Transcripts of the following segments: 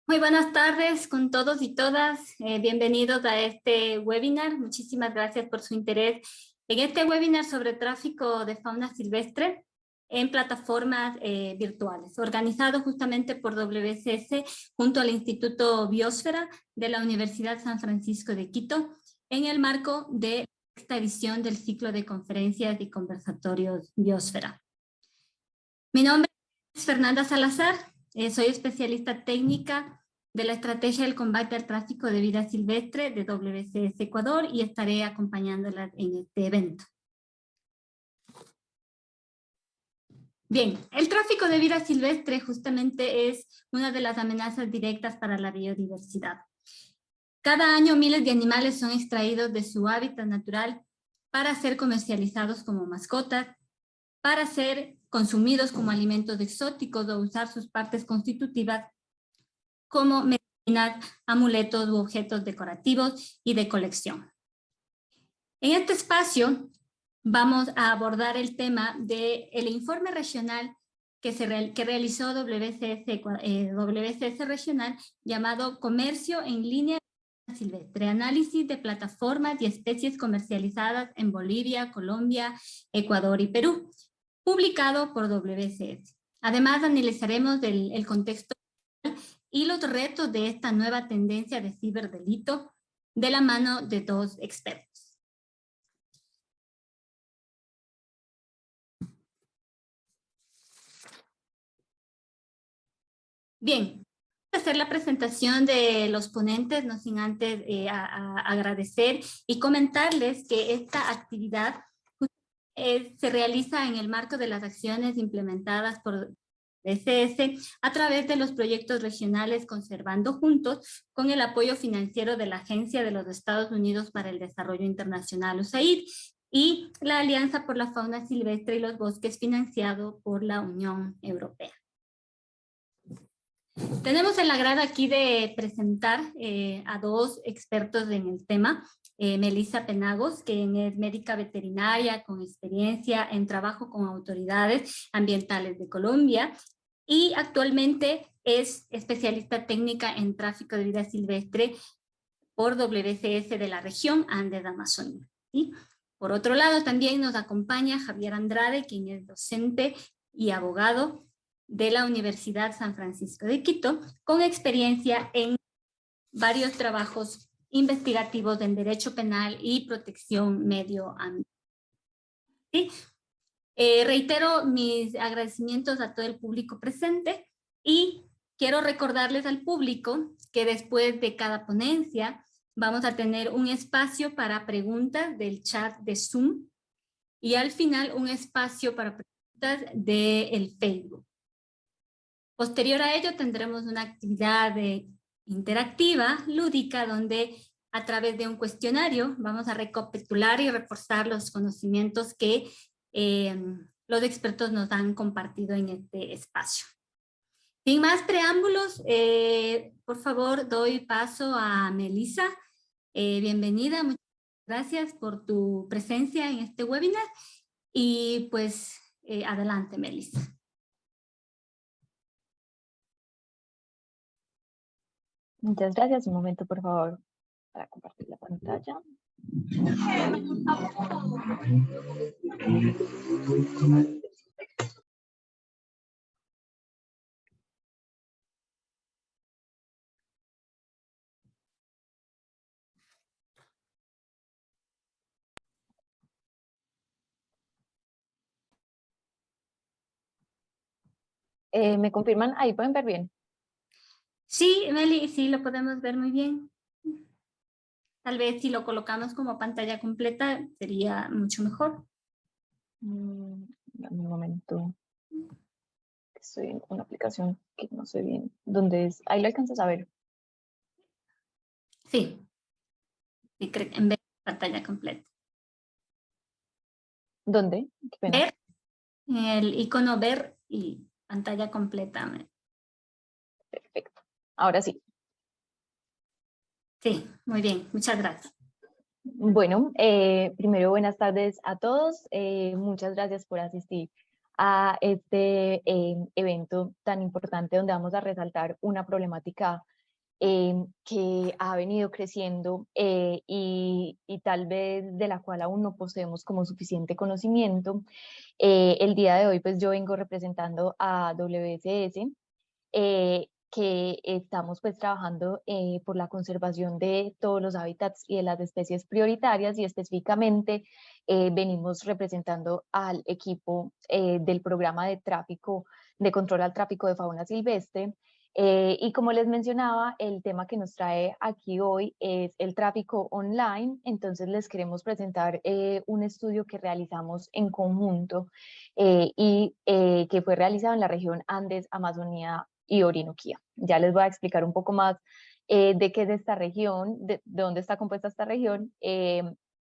Muy buenas tardes con todos y todas. Bienvenidos a este webinar. Muchísimas gracias por su interés en este webinar sobre tráfico de fauna silvestre en plataformas virtuales, organizado justamente por WCS junto al Instituto Biosfera de la Universidad San Francisco de Quito en el marco de esta edición del ciclo de conferencias y conversatorios Biosfera. Mi nombre es Fernanda Salazar. Soy especialista técnica de la estrategia del combate al tráfico de vida silvestre de WCS Ecuador y estaré acompañándolas en este evento. Bien, el tráfico de vida silvestre justamente es una de las amenazas directas para la biodiversidad. Cada año miles de animales son extraídos de su hábitat natural para ser comercializados como mascotas, para ser consumidos como alimentos exóticos o usar sus partes constitutivas como medicinas, amuletos u objetos decorativos y de colección. En este espacio vamos a abordar el tema del informe regional que realizó WCS Regional llamado Comercio en línea silvestre, análisis de plataformas y especies comercializadas en Bolivia, Colombia, Ecuador y Perú, publicado por WCS. Además, analizaremos el contexto y los retos de esta nueva tendencia de ciberdelito de la mano de dos expertos. Bien, hacer la presentación de los ponentes, no sin antes agradecer y comentarles que esta actividad se realiza en el marco de las acciones implementadas por WCS a través de los proyectos regionales Conservando Juntos con el apoyo financiero de la Agencia de los Estados Unidos para el Desarrollo Internacional, USAID, y la Alianza por la Fauna Silvestre y los Bosques financiado por la Unión Europea. Tenemos el agrado aquí de presentar a dos expertos en el tema. Melissa Penagos, quien es médica veterinaria con experiencia en trabajo con autoridades ambientales de Colombia y actualmente es especialista técnica en tráfico de vida silvestre por WCS de la región Andes Amazonía. ¿Sí? Por otro lado, también nos acompaña Javier Andrade, quien es docente y abogado de la Universidad San Francisco de Quito, con experiencia en varios trabajos investigativos en derecho penal y protección medioambiental. ¿Sí? Reitero mis agradecimientos a todo el público presente y quiero recordarles al público que después de cada ponencia vamos a tener un espacio para preguntas del chat de Zoom y al final un espacio para preguntas del Facebook. Posterior a ello tendremos una actividad interactiva, lúdica, donde a través de un cuestionario vamos a recapitular y reforzar los conocimientos que los expertos nos han compartido en este espacio. Sin más preámbulos, por favor doy paso a Melissa. Bienvenida, muchas gracias por tu presencia en este webinar y pues adelante, Melissa. Muchas gracias. Un momento, por favor, para compartir la pantalla. ¿Me confirman? Ahí pueden ver bien. Sí, Meli, sí, lo podemos ver muy bien. Tal vez si lo colocamos como pantalla completa sería mucho mejor. Un momento. Estoy en una aplicación que no sé bien dónde es. Ahí lo alcanzas a ver. Sí, sí, en vez de pantalla completa. ¿Dónde? Qué pena. Ver, el icono ver y pantalla completa. Perfecto. Ahora sí. Sí, muy bien, muchas gracias. Bueno, primero buenas tardes a todos. Muchas gracias por asistir a este evento tan importante donde vamos a resaltar una problemática que ha venido creciendo y tal vez de la cual aún no poseemos como suficiente conocimiento. El día de hoy pues yo vengo representando a WSS, que estamos pues trabajando por la conservación de todos los hábitats y de las especies prioritarias, y específicamente venimos representando al equipo del programa de tráfico, de control al tráfico de fauna silvestre. Y como les mencionaba, el tema que nos trae aquí hoy es el tráfico online. Entonces les queremos presentar un estudio que realizamos en conjunto y que fue realizado en la región Andes, Amazonía y Orinoquía. Ya les voy a explicar un poco más de qué es esta región, de dónde está compuesta esta región,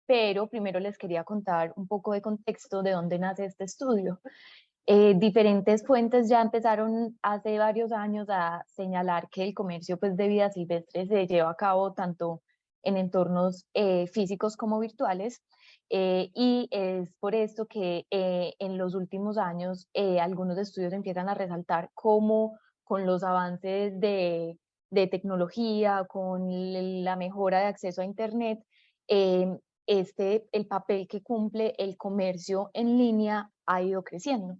pero primero les quería contar un poco de contexto de dónde nace este estudio. Diferentes fuentes ya empezaron hace varios años a señalar que el comercio pues, de vida silvestre se lleva a cabo tanto en entornos físicos como virtuales, y es por esto que en los últimos años algunos estudios empiezan a resaltar cómo con los avances de tecnología, con la mejora de acceso a Internet, eh, el papel que cumple el comercio en línea ha ido creciendo.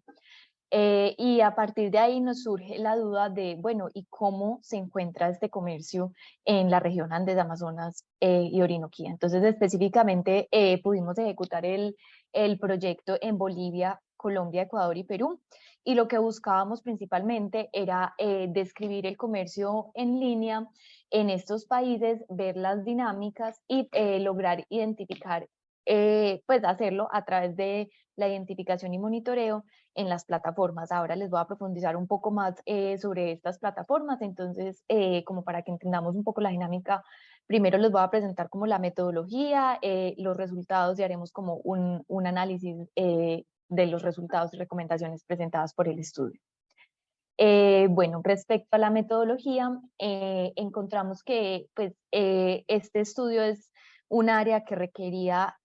Y a partir de ahí nos surge la duda de, bueno, ¿y cómo se encuentra este comercio en la región Andes, Amazonas y Orinoquía? Entonces, específicamente, pudimos ejecutar el proyecto en Bolivia, Colombia, Ecuador y Perú. Y lo que buscábamos principalmente era describir el comercio en línea en estos países, ver las dinámicas y lograr identificar, pues hacerlo a través de la identificación y monitoreo en las plataformas. Ahora les voy a profundizar un poco más sobre estas plataformas. Entonces, como para que entendamos un poco la dinámica, primero les voy a presentar como la metodología, los resultados, y haremos como un análisis de los resultados y recomendaciones presentadas por el estudio. Bueno, respecto a la metodología, encontramos que pues, este estudio es un área que requería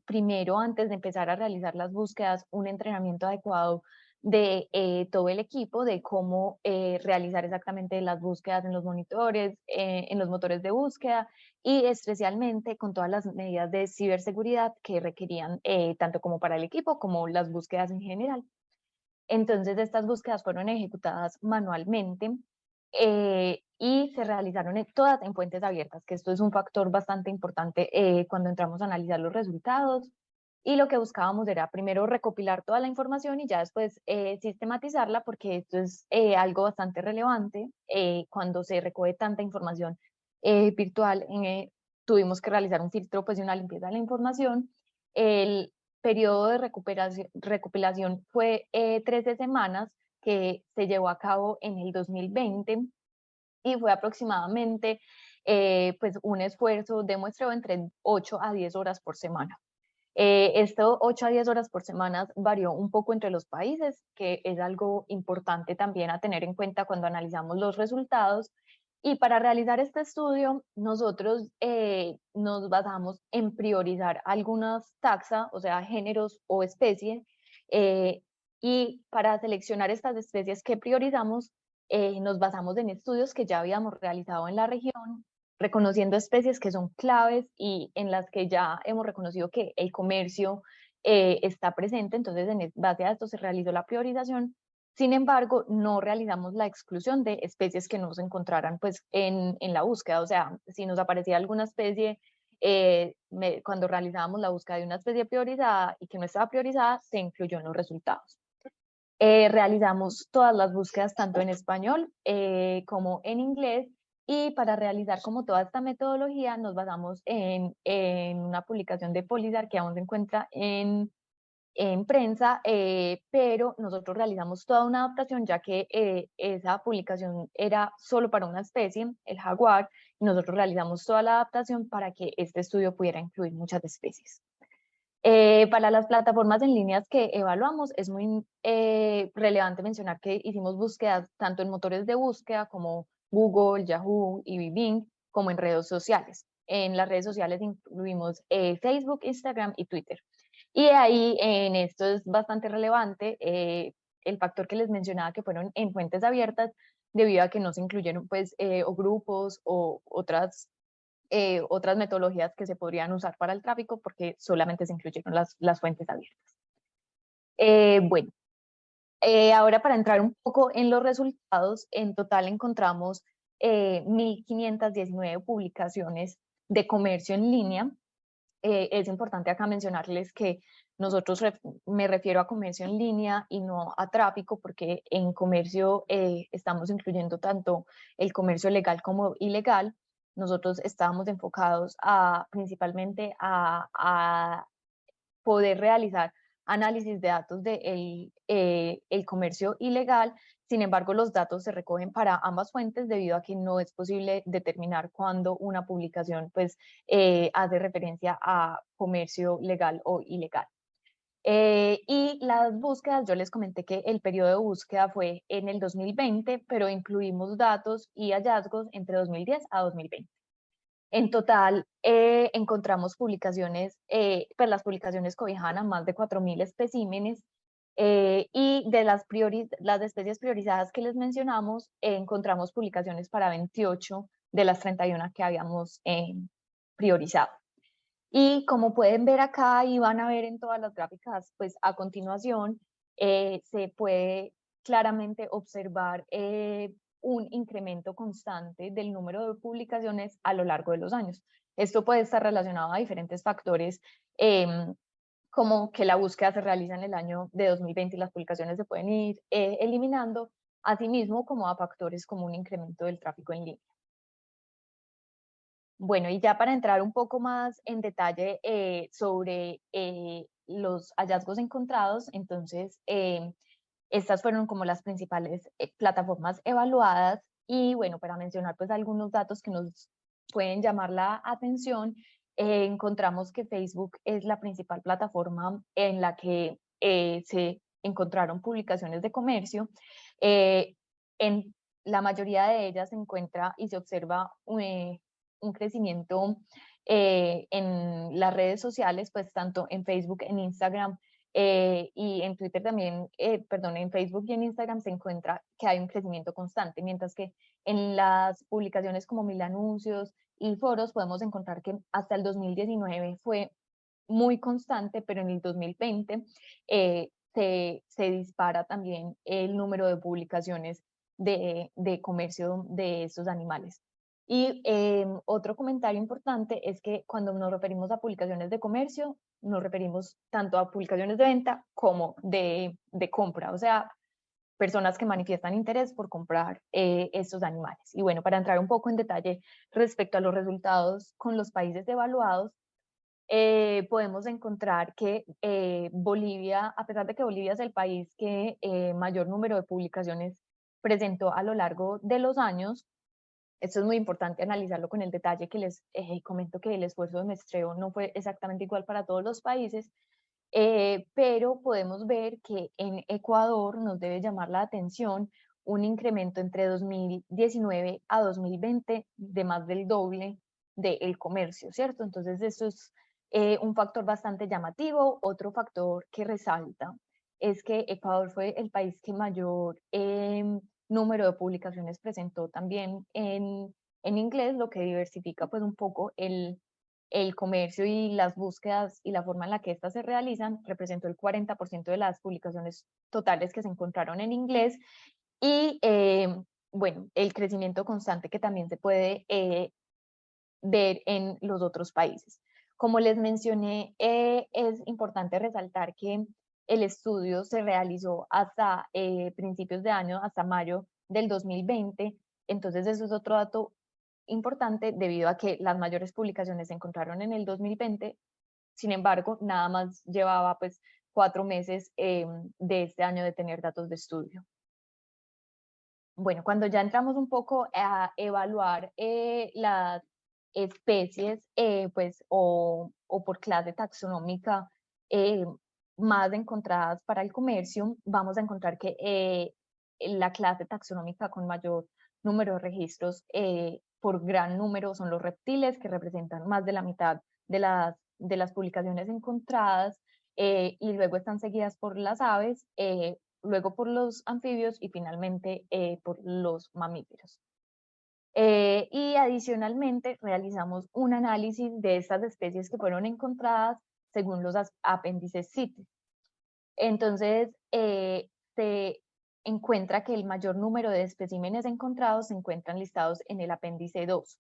primero, antes de empezar a realizar las búsquedas, un entrenamiento adecuado de todo el equipo, de cómo realizar exactamente las búsquedas en los monitores, en los motores de búsqueda, y especialmente con todas las medidas de ciberseguridad que requerían tanto como para el equipo como las búsquedas en general. Entonces, estas búsquedas fueron ejecutadas manualmente y se realizaron todas en fuentes abiertas, que esto es un factor bastante importante cuando entramos a analizar los resultados. Y lo que buscábamos era primero recopilar toda la información y ya después sistematizarla, porque esto es algo bastante relevante. Cuando se recoge tanta información virtual, tuvimos que realizar un filtro pues, y una limpieza de la información. El periodo de recopilación fue 13 semanas, que se llevó a cabo en el 2020, y fue aproximadamente pues un esfuerzo de muestreo entre 8 a 10 horas por semana. Esto 8 a 10 horas por semana varió un poco entre los países, que es algo importante también a tener en cuenta cuando analizamos los resultados. Y para realizar este estudio, nosotros nos basamos en priorizar algunas taxa, o sea, géneros o especies, eh, y para seleccionar estas especies que priorizamos, nos basamos en estudios que ya habíamos realizado en la región, reconociendo especies que son claves y en las que ya hemos reconocido que el comercio está presente. Entonces, en base a esto se realizó la priorización. Sin embargo, no realizamos la exclusión de especies que no se encontraran pues, en la búsqueda. O sea, si nos aparecía alguna especie, cuando realizábamos la búsqueda de una especie priorizada y que no estaba priorizada, se incluyó en los resultados. Realizamos todas las búsquedas tanto en español como en inglés, y para realizar como toda esta metodología nos basamos en una publicación de Polizar que aún se encuentra en prensa, pero nosotros realizamos toda una adaptación, ya que esa publicación era solo para una especie, el jaguar, y nosotros realizamos toda la adaptación para que este estudio pudiera incluir muchas especies. Para las plataformas en líneas que evaluamos, es muy relevante mencionar que hicimos búsquedas tanto en motores de búsqueda como Google, Yahoo y Bing, como en redes sociales. En las redes sociales incluimos Facebook, Instagram y Twitter. Y ahí en esto es bastante relevante el factor que les mencionaba, que fueron en fuentes abiertas. debido a que no se incluyeron pues o grupos o otras metodologías que se podrían usar para el tráfico porque solamente se incluyeron las fuentes abiertas. Bueno, ahora para entrar un poco en los resultados, en total encontramos 1.519 publicaciones de comercio en línea. Es importante acá mencionarles que nosotros me refiero a comercio en línea y no a tráfico, porque en comercio estamos incluyendo tanto el comercio legal como ilegal. Nosotros estábamos enfocados principalmente a poder realizar análisis de datos del el comercio ilegal. Sin embargo, los datos se recogen para ambas fuentes debido a que no es posible determinar cuándo una publicación pues, hace referencia a comercio legal o ilegal. Y las búsquedas, yo les comenté que el periodo de búsqueda fue en el 2020, pero incluimos datos y hallazgos entre 2010 a 2020. En total, encontramos publicaciones, pues las publicaciones cobijaban a más de 4.000 especímenes y de las especies priorizadas que les mencionamos, encontramos publicaciones para 28 de las 31 que habíamos priorizado. Y como pueden ver acá y van a ver en todas las gráficas, pues a continuación, se puede claramente observar un incremento constante del número de publicaciones a lo largo de los años. Esto puede estar relacionado a diferentes factores, como que la búsqueda se realiza en el año de 2020 y las publicaciones se pueden ir eliminando, asimismo como a factores como un incremento del tráfico en línea. Bueno, y ya para entrar un poco más en detalle sobre los hallazgos encontrados, entonces estas fueron como las principales plataformas evaluadas y bueno, para mencionar pues algunos datos que nos pueden llamar la atención, encontramos que Facebook es la principal plataforma en la que se encontraron publicaciones de comercio. En la mayoría de ellas se encuentra y se observa un crecimiento en las redes sociales, pues tanto en Facebook, en Instagram y en Twitter también, perdón, en Facebook y en Instagram se encuentra que hay un crecimiento constante, mientras que en las publicaciones como Mil Anuncios y foros podemos encontrar que hasta el 2019 fue muy constante, pero en el 2020 se dispara también el número de publicaciones de comercio de estos animales. Y otro comentario importante es que cuando nos referimos a publicaciones de comercio, nos referimos tanto a publicaciones de venta como de compra, o sea, personas que manifiestan interés por comprar estos animales. Y bueno, para entrar un poco en detalle respecto a los resultados con los países evaluados, podemos encontrar que Bolivia, a pesar de que Bolivia es el país que mayor número de publicaciones presentó a lo largo de los años, esto es muy importante analizarlo con el detalle que les comento que el esfuerzo de muestreo no fue exactamente igual para todos los países, pero podemos ver que en Ecuador nos debe llamar la atención un incremento entre 2019 a 2020 de más del doble del comercio, ¿cierto? Entonces, esto es un factor bastante llamativo. Otro factor que resalta es que Ecuador fue el país que mayor número de publicaciones presentó también en inglés, lo que diversifica pues un poco el comercio y las búsquedas y la forma en la que éstas se realizan. Representó el 40% de las publicaciones totales que se encontraron en inglés y bueno, el crecimiento constante que también se puede ver en los otros países. Como les mencioné, es importante resaltar que el estudio se realizó hasta principios de año, hasta mayo del 2020. Entonces, eso es otro dato importante debido a que las mayores publicaciones se encontraron en el 2020. Sin embargo, nada más llevaba pues 4 meses de este año de tener datos de estudio. Bueno, cuando ya entramos un poco a evaluar las especies, pues, o por clase taxonómica eh, más encontradas para el comercio, vamos a encontrar que la clase taxonómica con mayor número de registros por gran número son los reptiles, que representan más de la mitad de las publicaciones encontradas, y luego están seguidas por las aves, luego por los anfibios y finalmente por los mamíferos. Y adicionalmente realizamos un análisis de estas especies que fueron encontradas según los apéndices CITES. Entonces, se encuentra que el mayor número de especímenes encontrados se encuentran listados en el apéndice 2.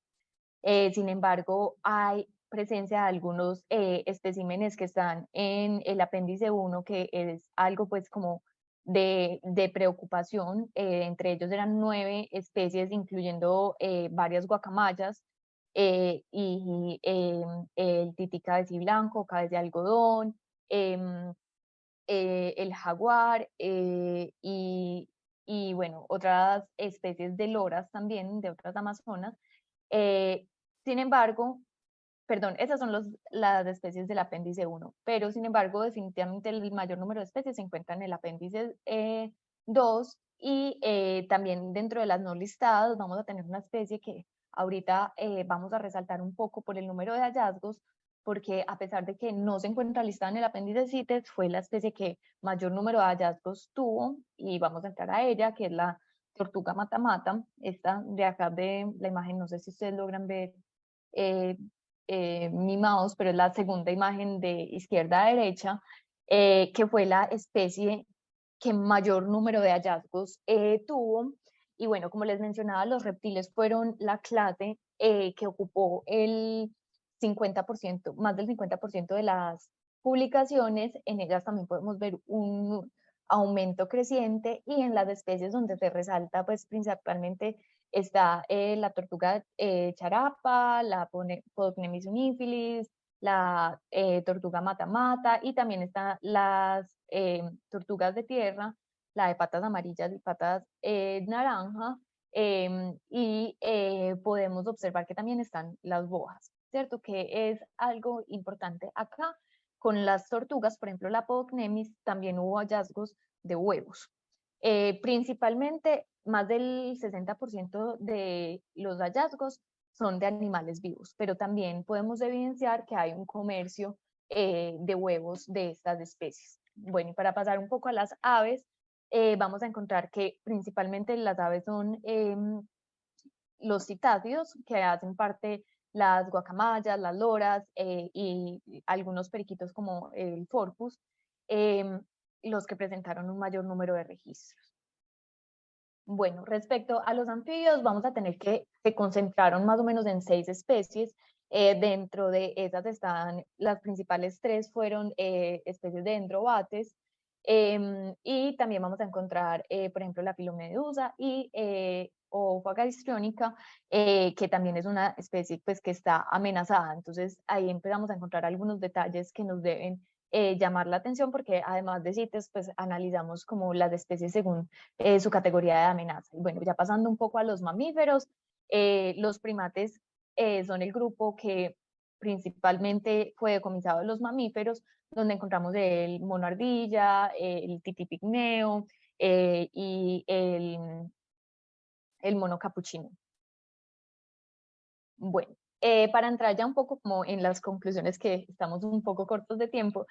Sin embargo, hay presencia de algunos especímenes que están en el apéndice 1, que es algo pues como de preocupación. Entre ellos eran 9 especies, incluyendo varias guacamayas y el titica blanco, cabeza de algodón, em, el jaguar y bueno, otras especies de loras también, de otras amazonas. Eh, Sin embargo, perdón, esas son las especies del apéndice 1, pero sin embargo, definitivamente el mayor número de especies se encuentra en el apéndice 2 y también dentro de las no listadas vamos a tener una especie que ahorita vamos a resaltar un poco por el número de hallazgos, porque a pesar de que no se encuentra listada en el apéndice CITES, fue la especie que mayor número de hallazgos tuvo y vamos a entrar a ella, que es la tortuga matamata. Esta de acá de la imagen, no sé si ustedes logran ver eh, mi mouse, pero es la segunda imagen de izquierda a derecha, que fue la especie que mayor número de hallazgos tuvo. Y bueno, como les mencionaba, los reptiles fueron la clase que ocupó el 50%, más del 50% de las publicaciones. En ellas también podemos ver un aumento creciente y en las especies donde se resalta pues principalmente está la tortuga charapa, la Podocnemis unifilis, la tortuga matamata y también están las tortugas de tierra, la de patas amarillas y patas naranja, y podemos observar que también están las boas, ¿cierto? Que es algo importante acá. Con las tortugas, por ejemplo, la Podocnemis, también hubo hallazgos de huevos. Principalmente, más del 60% de los hallazgos son de animales vivos, pero también podemos evidenciar que hay un comercio de huevos de estas especies. Bueno, y para pasar un poco a las aves, vamos a encontrar que principalmente las aves son los citácidos, que hacen parte las guacamayas, las loras y algunos periquitos como el forcus, los que presentaron un mayor número de registros. Bueno, respecto a los anfibios, vamos a tener que se concentraron más o menos en 6 especies. Dentro de esas están, las principales 3 fueron especies de dendrobates, y también vamos a encontrar, por ejemplo, la filomedusa y Ophaga histrionica, que también es una especie pues, que está amenazada. Entonces ahí empezamos a encontrar algunos detalles que nos deben llamar la atención, porque además de CITES, pues analizamos como las especies según su categoría de amenaza. Y bueno, ya pasando un poco a los mamíferos, los primates son el grupo que principalmente fue decomisado de los mamíferos, donde encontramos el mono ardilla, el tití pigmeo y el mono capuchino. Bueno, para entrar ya un poco como en las conclusiones, que estamos un poco cortos de tiempo,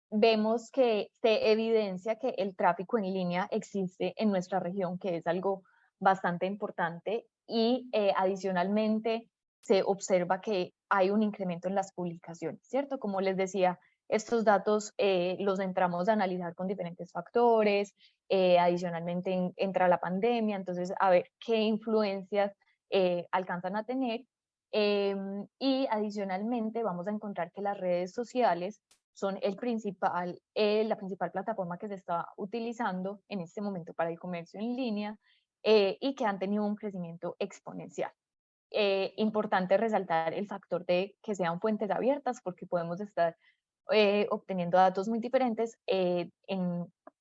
vemos que se evidencia que el tráfico en línea existe en nuestra región, que es algo bastante importante, y adicionalmente se observa que hay un incremento en las publicaciones, ¿cierto? Como les decía, estos datos los entramos a analizar con diferentes factores, adicionalmente entra la pandemia, entonces a ver qué influencias alcanzan a tener, y adicionalmente vamos a encontrar que las redes sociales son la principal plataforma que se está utilizando en este momento para el comercio en línea, y que han tenido un crecimiento exponencial. Importante resaltar el factor de que sean fuentes abiertas, porque podemos estar obteniendo datos muy diferentes en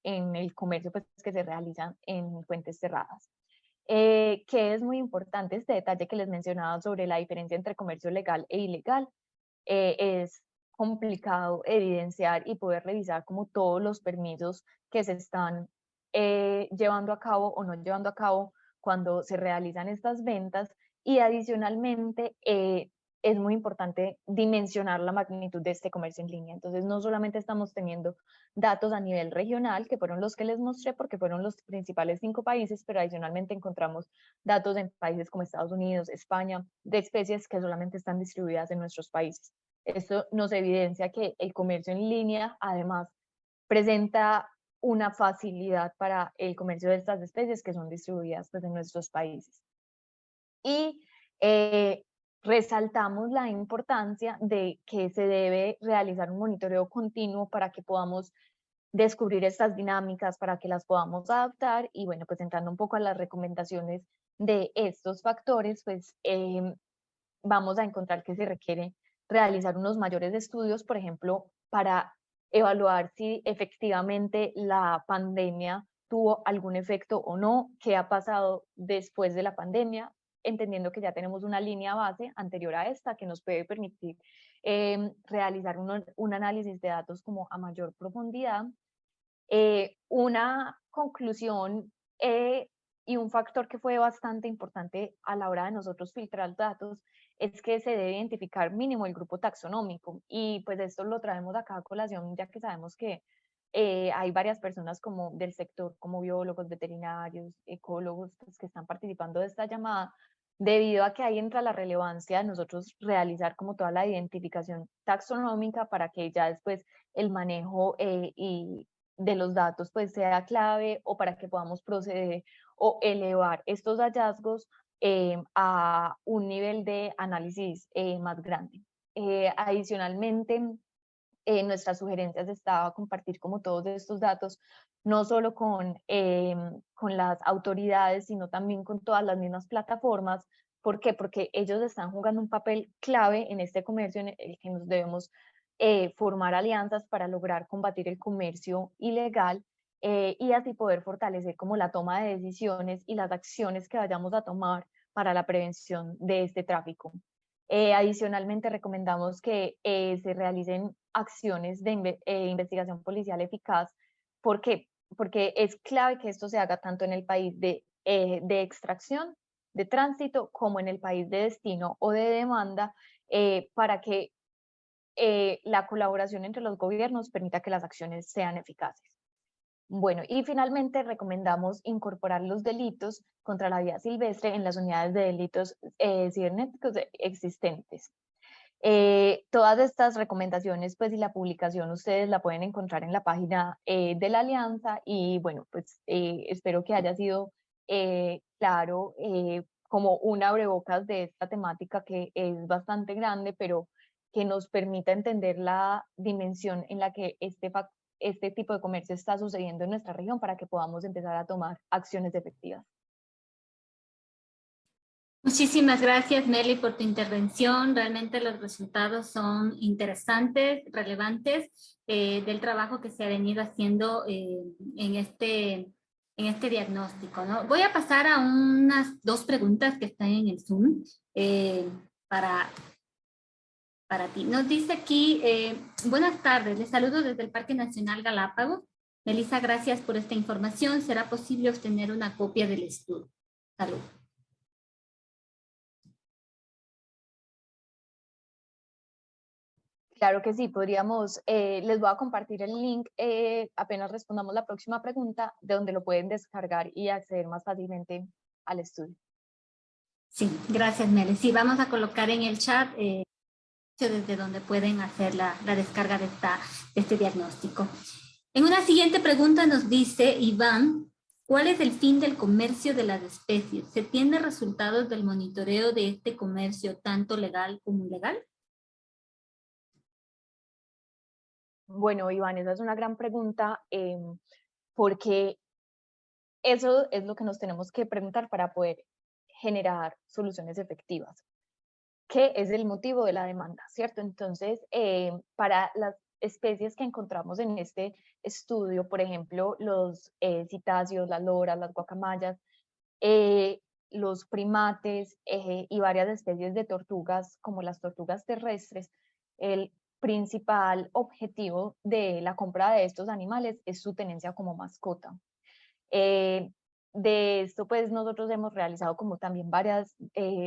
el comercio pues, que se realiza en fuentes cerradas. Que es muy importante este detalle que les mencionaba sobre la diferencia entre comercio legal e ilegal. Es complicado evidenciar y poder revisar como todos los permisos que se están llevando a cabo o no llevando a cabo cuando se realizan estas ventas, y adicionalmente es muy importante dimensionar la magnitud de este comercio en línea. Entonces, no solamente estamos teniendo datos a nivel regional, que fueron los que les mostré, porque fueron los principales 5 países, pero adicionalmente encontramos datos en países como Estados Unidos, España, de especies que solamente están distribuidas en nuestros países. Esto nos evidencia que el comercio en línea, además, presenta una facilidad para el comercio de estas especies que son distribuidas pues, en nuestros países. Y resaltamos la importancia de que se debe realizar un monitoreo continuo para que podamos descubrir estas dinámicas, para que las podamos adaptar. Y bueno, pues entrando un poco a las recomendaciones de estos factores, pues vamos a encontrar que se requiere realizar unos mayores estudios, por ejemplo, para evaluar si efectivamente la pandemia tuvo algún efecto o no, qué ha pasado después de la pandemia, entendiendo que ya tenemos una línea base anterior a esta que nos puede permitir realizar un análisis de datos como a mayor profundidad. Una conclusión y un factor que fue bastante importante a la hora de nosotros filtrar datos es que se debe identificar mínimo el grupo taxonómico, y pues esto lo traemos acá a colación ya que sabemos que hay varias personas como del sector, como biólogos, veterinarios, ecólogos, pues, que están participando de esta llamada, debido a que ahí entra la relevancia de nosotros realizar como toda la identificación taxonómica para que ya después el manejo y de los datos pues sea clave, o para que podamos proceder o elevar estos hallazgos a un nivel de análisis más grande. Adicionalmente, nuestras sugerencias estaba compartir como todos estos datos, no solo con las autoridades, sino también con todas las mismas plataformas. ¿Por qué? Porque ellos están jugando un papel clave en este comercio en el que nos debemos formar alianzas para lograr combatir el comercio ilegal, y así poder fortalecer como la toma de decisiones y las acciones que vayamos a tomar para la prevención de este tráfico. Adicionalmente, recomendamos que se realicen acciones de investigación policial eficaz. ¿Por qué? Porque es clave que esto se haga tanto en el país de extracción, de tránsito, como en el país de destino o de demanda, para que la colaboración entre los gobiernos permita que las acciones sean eficaces. Bueno, y finalmente recomendamos incorporar los delitos contra la vida silvestre en las unidades de delitos cibernéticos existentes. Todas estas recomendaciones, pues, y la publicación, ustedes la pueden encontrar en la página de la Alianza. Y bueno, pues espero que haya sido claro, como un abrebocas de esta temática que es bastante grande, pero que nos permita entender la dimensión en la que este tipo de comercio está sucediendo en nuestra región, para que podamos empezar a tomar acciones efectivas. Muchísimas gracias, Meli, por tu intervención. Realmente los resultados son interesantes, relevantes, del trabajo que se ha venido haciendo en este diagnóstico, ¿no? Voy a pasar a unas 2 preguntas que están en el Zoom para ti. Nos dice aquí, buenas tardes, les saludo desde el Parque Nacional Galápagos. Melissa, gracias por esta información. ¿Será posible obtener una copia del estudio? Salud. Claro que sí, podríamos, les voy a compartir el link apenas respondamos la próxima pregunta, de donde lo pueden descargar y acceder más fácilmente al estudio. Sí, gracias, Meli. Sí, vamos a colocar en el chat desde donde pueden hacer la descarga de este diagnóstico. En una siguiente pregunta nos dice Iván, ¿cuál es el fin del comercio de las especies? ¿Se tiene resultados del monitoreo de este comercio, tanto legal como ilegal? Bueno, Iván, esa es una gran pregunta, porque eso es lo que nos tenemos que preguntar para poder generar soluciones efectivas. ¿Qué es el motivo de la demanda? ¿Cierto? Entonces, para las especies que encontramos en este estudio, por ejemplo, los citáceos, las loras, las guacamayas, los primates y varias especies de tortugas, como las tortugas terrestres, el principal objetivo de la compra de estos animales es su tenencia como mascota. De esto, pues nosotros hemos realizado como también varias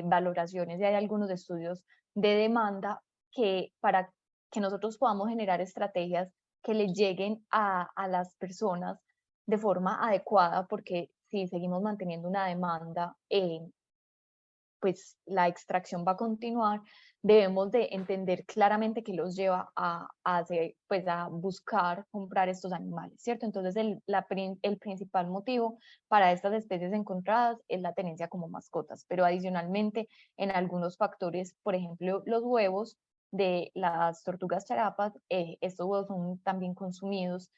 valoraciones, y hay algunos estudios de demanda que para que nosotros podamos generar estrategias que le lleguen a las personas de forma adecuada, porque si seguimos manteniendo una demanda, pues la extracción va a continuar. Debemos de entender claramente qué los lleva pues a buscar comprar estos animales, ¿cierto? Entonces el principal motivo para estas especies encontradas es la tenencia como mascotas, pero adicionalmente en algunos factores, por ejemplo, los huevos de las tortugas charapas, estos huevos son también consumidos.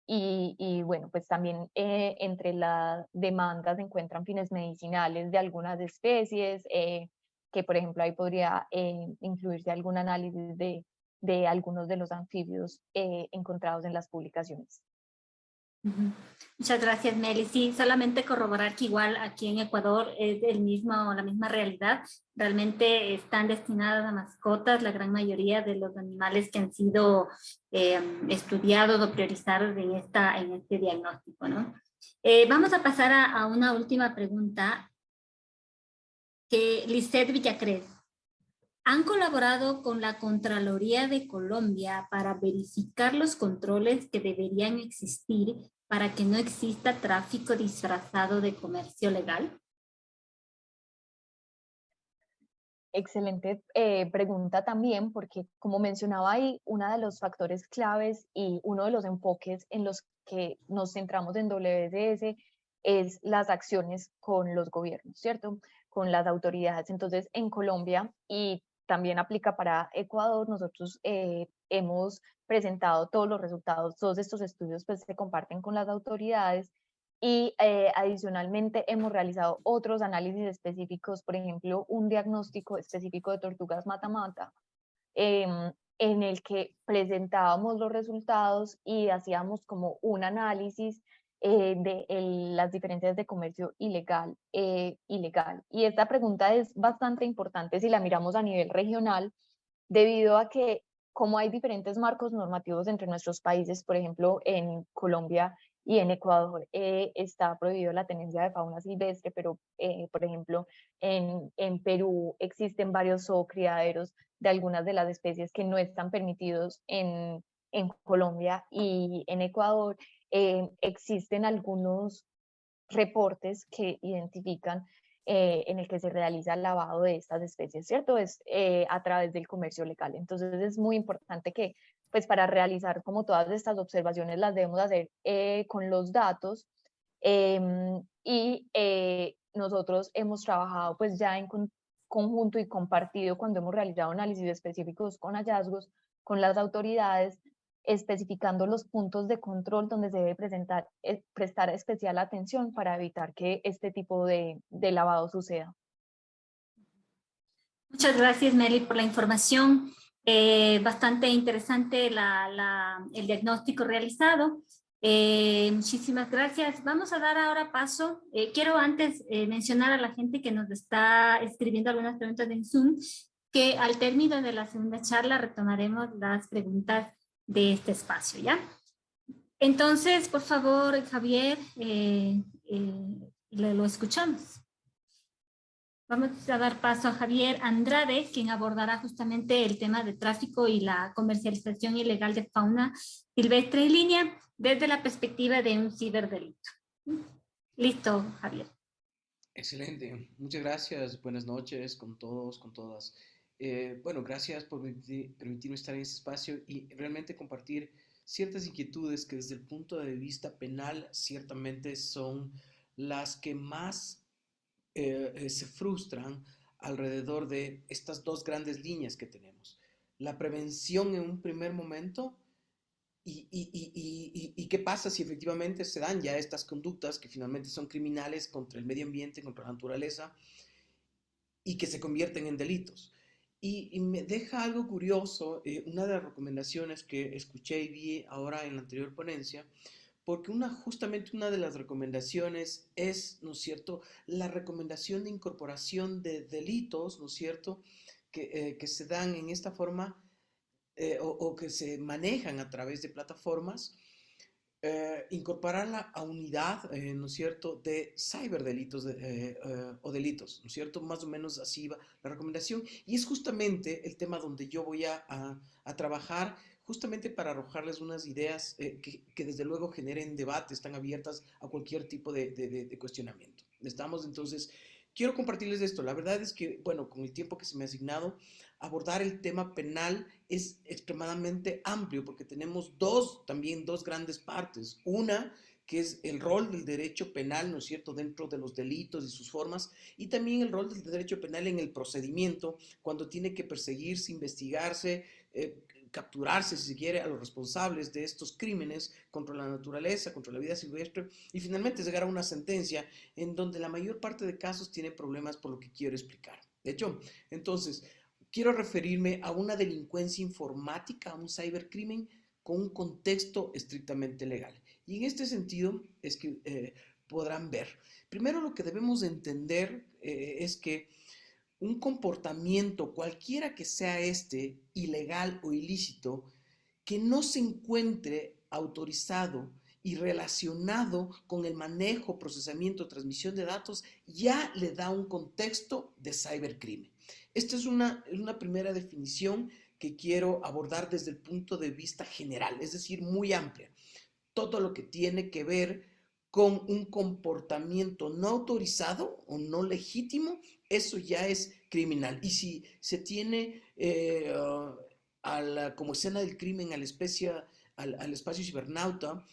Bueno, pues también entre la demanda se encuentran fines medicinales de algunas especies, que por ejemplo ahí podría incluirse algún análisis de algunos de los anfibios encontrados en las publicaciones. Ujú. Muchas gracias, Meli. Sí, solamente corroborar que igual aquí en Ecuador es la misma realidad. Realmente están destinadas a mascotas la gran mayoría de los animales que han sido estudiados o priorizados en este diagnóstico, ¿no? Vamos a pasar a una última pregunta que Lisette Villacrés. ¿Han colaborado con la Contraloría de Colombia para verificar los controles que deberían existir para que no exista tráfico disfrazado de comercio legal? Excelente pregunta también, porque como mencionaba ahí, uno de los factores claves y uno de los enfoques en los que nos centramos en WSS es las acciones con los gobiernos, ¿cierto? Con las autoridades. Entonces, en Colombia, y también aplica para Ecuador, nosotros hemos presentado todos los resultados, todos estos estudios pues se comparten con las autoridades y adicionalmente hemos realizado otros análisis específicos, por ejemplo, un diagnóstico específico de tortugas mata-mata, en el que presentábamos los resultados y hacíamos como un análisis de las diferencias de comercio ilegal. Y esta pregunta es bastante importante si la miramos a nivel regional, debido a que como hay diferentes marcos normativos entre nuestros países, por ejemplo, en Colombia y en Ecuador está prohibido la tenencia de fauna silvestre, pero por ejemplo en Perú existen varios zoocriaderos de algunas de las especies que no están permitidos en Colombia y en Ecuador. Existen algunos reportes que identifican en el que se realiza el lavado de estas especies, ¿cierto? Es a través del comercio legal. Entonces es muy importante que, pues para realizar como todas estas observaciones las debemos hacer con los datos nosotros hemos trabajado pues ya en conjunto y compartido cuando hemos realizado análisis específicos con hallazgos, con las autoridades, especificando los puntos de control donde se debe prestar especial atención para evitar que este tipo de lavado suceda. Muchas gracias, Meli, por la información. Bastante interesante el diagnóstico realizado. Muchísimas gracias. Vamos a dar ahora paso. Quiero antes mencionar a la gente que nos está escribiendo algunas preguntas en Zoom, que al término de la segunda charla retomaremos las preguntas de este espacio, ¿ya? Entonces, por favor, Javier, lo escuchamos. Vamos a dar paso a Javier Andrade, quien abordará justamente el tema de tráfico y la comercialización ilegal de fauna silvestre en línea desde la perspectiva de un ciberdelito. Listo, Javier. Excelente, muchas gracias, buenas noches con todos, con todas. Bueno, gracias por permitirme estar en este espacio y realmente compartir ciertas inquietudes que desde el punto de vista penal ciertamente son las que más se frustran alrededor de estas dos grandes líneas que tenemos. La prevención en un primer momento y qué pasa si efectivamente se dan ya estas conductas que finalmente son criminales contra el medio ambiente, contra la naturaleza y que se convierten en delitos. Y me deja algo curioso, una de las recomendaciones que escuché y vi ahora en la anterior ponencia, porque justamente una de las recomendaciones es, ¿no es cierto?, la recomendación de incorporación de delitos, ¿no es cierto?, que se dan en esta forma o que se manejan a través de plataformas incorporar la unidad, ¿no es cierto?, de ciberdelitos o delitos, ¿no es cierto? Más o menos así va la recomendación. Y es justamente el tema donde yo voy a trabajar, justamente para arrojarles unas ideas que desde luego generen debate, están abiertas a cualquier tipo de cuestionamiento. Estamos entonces, quiero compartirles esto. La verdad es que, bueno, con el tiempo que se me ha asignado, abordar el tema penal es extremadamente amplio porque tenemos también dos grandes partes. Una, que es el rol del derecho penal, ¿no es cierto?, dentro de los delitos y sus formas, y también el rol del derecho penal en el procedimiento, cuando tiene que perseguirse, investigarse, capturarse, si se quiere, a los responsables de estos crímenes contra la naturaleza, contra la vida silvestre, y finalmente llegar a una sentencia en donde la mayor parte de casos tiene problemas por lo que quiero explicar. De hecho, entonces, quiero referirme a una delincuencia informática, a un cibercrimen con un contexto estrictamente legal. Y en este sentido es que podrán ver. Primero lo que debemos entender es que un comportamiento, cualquiera que sea este, ilegal o ilícito, que no se encuentre autorizado y relacionado con el manejo, procesamiento, transmisión de datos, ya le da un contexto de cibercrimen. Esta es una primera definición que quiero abordar desde el punto de vista general, es decir, muy amplia. Todo lo que tiene que ver con un comportamiento no autorizado o no legítimo, eso ya es criminal. Y si se tiene como escena del crimen al espacio cibernauta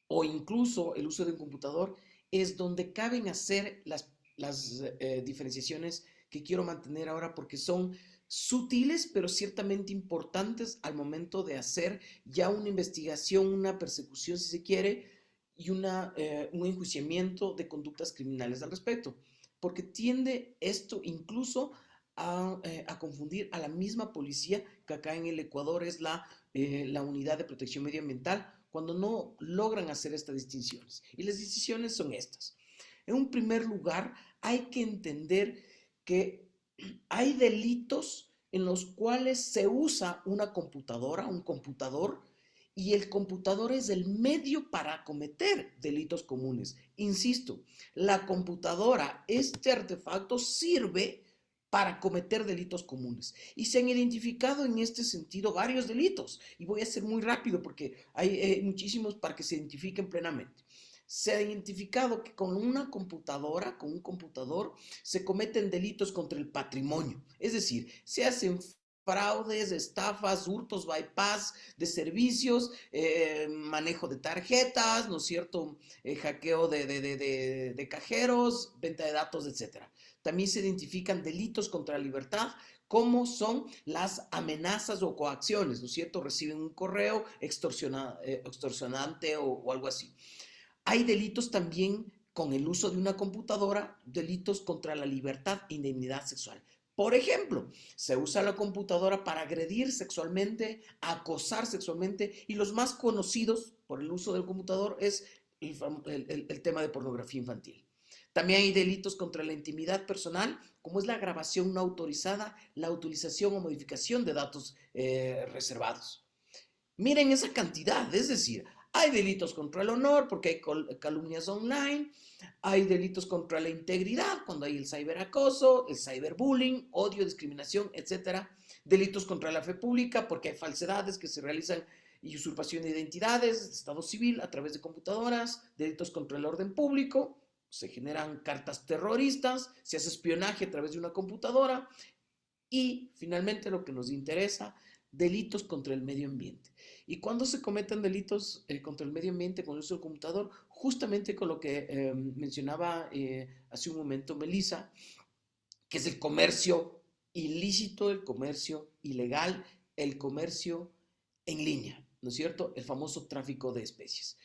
o incluso el uso de un computador, es donde caben hacer las diferenciaciones que quiero mantener ahora porque son sutiles pero ciertamente importantes al momento de hacer ya una investigación, una persecución si se quiere, y un enjuiciamiento de conductas criminales al respecto, porque tiende esto incluso a confundir a la misma policía que acá en el Ecuador es la Unidad de Protección Medioambiental, cuando no logran hacer estas distinciones. Y las distinciones son estas. En un primer lugar, hay que entender que hay delitos en los cuales se usa una computadora, un computador, y el computador es el medio para cometer delitos comunes. Insisto, la computadora, este artefacto sirve para cometer delitos comunes. Y se han identificado en este sentido varios delitos. Y voy a ser muy rápido porque hay muchísimos para que se identifiquen plenamente. Se ha identificado que con una computadora, con un computador, se cometen delitos contra el patrimonio. Es decir, se hacen fraudes, estafas, hurtos, bypass de servicios, manejo de tarjetas, ¿no es cierto? Hackeo de cajeros, venta de datos, etcétera. También se identifican delitos contra la libertad, como son las amenazas o coacciones, ¿no es cierto? Reciben un correo extorsionante o algo así. Hay delitos también con el uso de una computadora, delitos contra la libertad e indemnidad sexual. Por ejemplo, se usa la computadora para agredir sexualmente, acosar sexualmente, y los más conocidos por el uso del computador es el tema de pornografía infantil. También hay delitos contra la intimidad personal, como es la grabación no autorizada, la utilización o modificación de datos reservados. Miren esa cantidad, es decir, hay delitos contra el honor porque hay calumnias online, hay delitos contra la integridad cuando hay el ciberacoso, el cyberbullying, odio, discriminación, etc. Delitos contra la fe pública porque hay falsedades que se realizan y usurpación de identidades, estado civil a través de computadoras, delitos contra el orden público, se generan cartas terroristas, se hace espionaje a través de una computadora y finalmente lo que nos interesa, delitos contra el medio ambiente. ¿Y cuándo se cometen delitos contra el medio ambiente con el uso del computador? Justamente con lo que mencionaba hace un momento Melissa, que es el comercio ilícito, el comercio ilegal, el comercio en línea, ¿no es cierto? El famoso tráfico de especies.